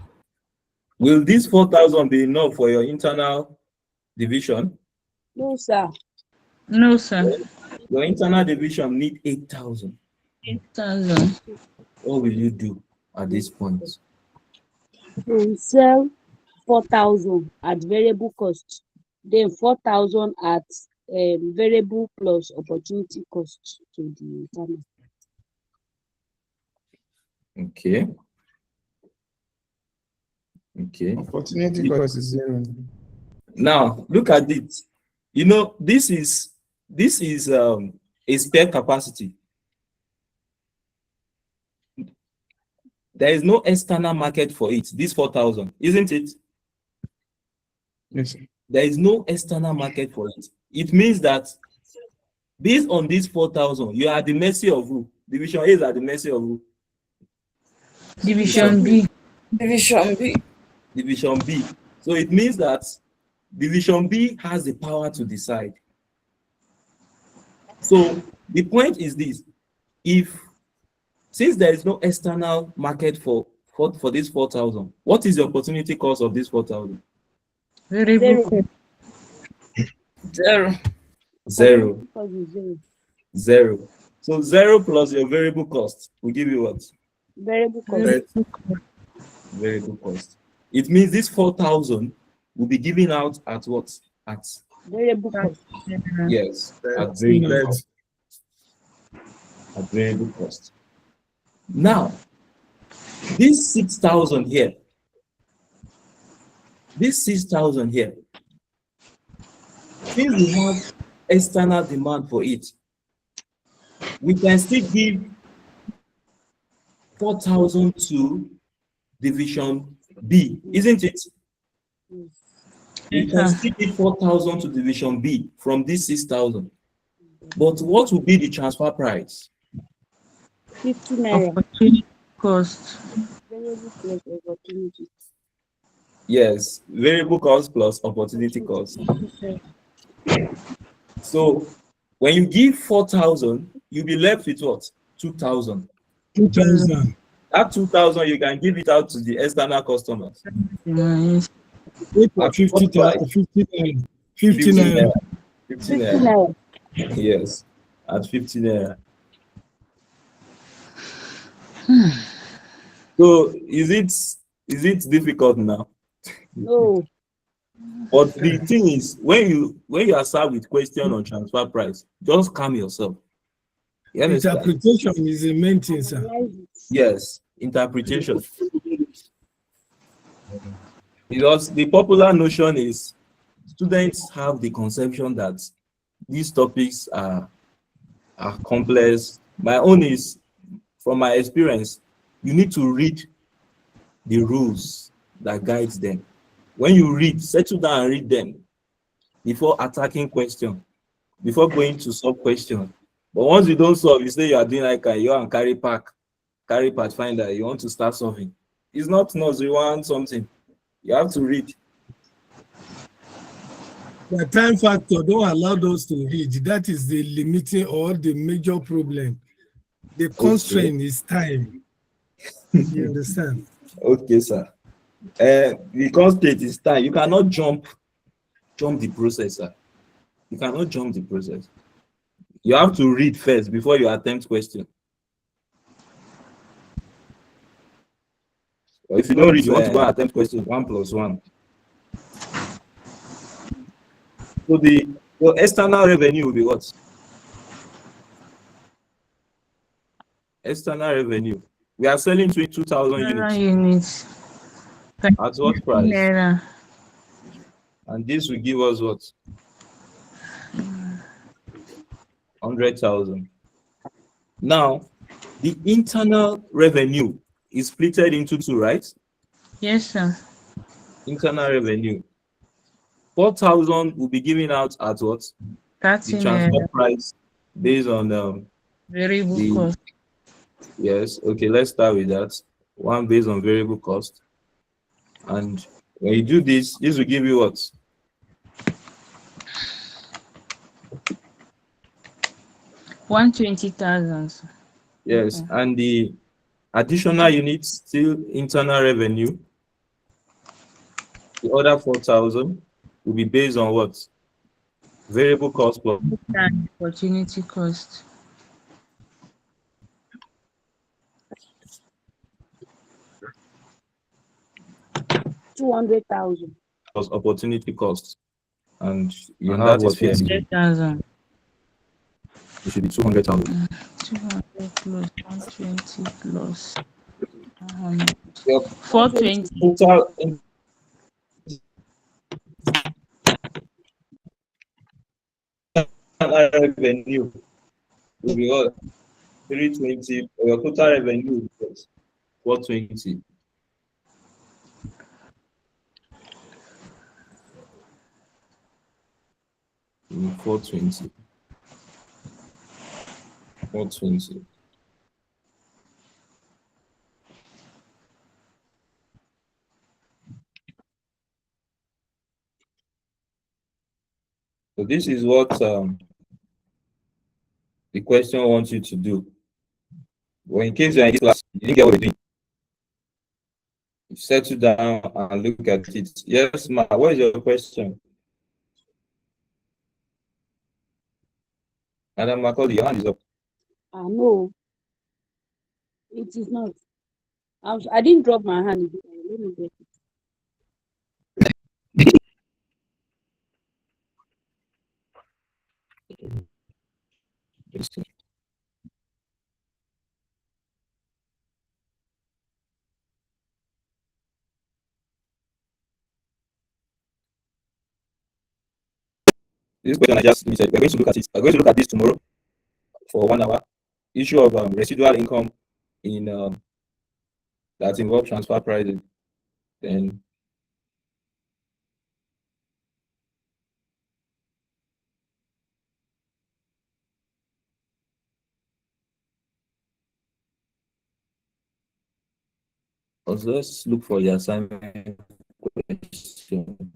Will this 4,000 be enough for your internal division? No, sir. No, sir. Your internal division need 8,000. 8,000. What will you do at this point? We sell 4,000 at variable cost. Then 4,000 at variable plus opportunity cost to the internal. Okay. Okay. Opportunity cost is 0. Now look at it. You know, this is a spare capacity. There is no external market for it. This 4,000, isn't it? Yes, sir. There is no external market for it. It means that based on this 4,000, you are at the mercy of who? Division A is at the mercy of who? Division B. Division B. Division B. So it means that Division B has the power to decide. So the point is this: since there is no external market for this 4,000, what is the opportunity cost of this 4,000? Variable. 0. 0. Because it's 0. 0. So 0 plus your variable cost will give you what? Variable cost. Variable cost. It means this 4,000 will be given out at what? At Variable cost. yes, at Let's- variable let's- cost. At variable cost. Now, this 6,000 here, this 6,000 here, since we have external demand for it, we can still give 4,000 to division B, isn't it? We can still give 4,000 to division B from this 6,000. But what will be the transfer price? 50 naira. Opportunity cost. Variable plus opportunity. Yes, variable cost plus opportunity cost. So when you give 4,000, you'll be left with what? 2,000. 2,000. That 2,000, you can give it out to the external customers. Yes. At 50 what price? 50 naira. 50 50 naira. naira. 50 50 naira. naira. Yes, at 50 naira. So is it difficult now? No. But the thing is, when you are served with question on transfer price, just calm yourself. You understand? Interpretation is the main thing, sir. Analyze it. Yes, interpretation. Because the popular notion is students have the conception that these topics are complex. My own is, from my experience, you need to read the rules that guides them. When you read, settle down and read them before attacking question, before going to sub question. But once you don't solve, you say you are doing like you and carry pathfinder, you want to start solving. It's not nurse, you want something. You have to read. The time factor don't allow those to read. That is the limiting or the major problem. The constraint is time. You understand? Okay, sir. The constraint is time. You cannot jump the process, sir. You cannot jump the process. You have to read first before you attempt question. Or if you don't read, you want to go and attempt question 1 plus 1. So the external revenue will be what? External revenue. We are selling 2,000 units. At what price? Naira. And this will give us what? 100,000. Now, the internal revenue is split into two, right? Yes, sir. Internal revenue. 4,000 will be given out at what? 30 The transfer naira. price based on Variable cost. Yes, okay, let's start with that. One based on variable cost. And when you do this will give you what? 120,000. Yes, and the additional units still internal revenue. The other 4,000 will be based on what? Variable cost plus Opportunity cost. $200,000. plus opportunity cost. And you And have that is what? 100,000. It should be 200,000. 200 plus 120 plus 100. Yep. 420. Total revenue will be what? 320. Your total revenue is 420. Mm, 420. 420. So this is what the question wants you to do. Well, in case you're in this class, you didn't get what we're doing, you settle down and look at it. Yes, ma, what is your question? Madam Macaulay, your hand is up. No, it is not. I didn't drop my hand. Let me get it. This question I just said, we're going to look at it. We're going to look at this tomorrow for 1 hour. Issue of residual income in that involve transfer pricing. Then also let's look for the assignment question.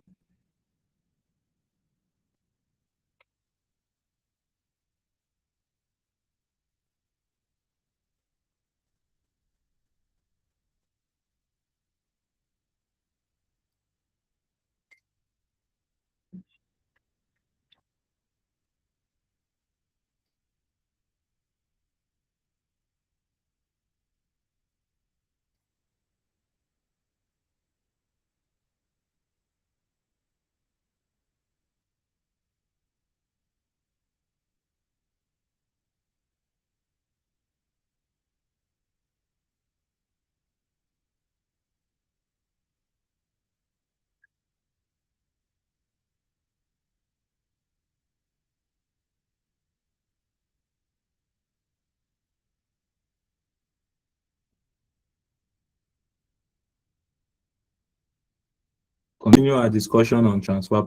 Continue our discussion on transfer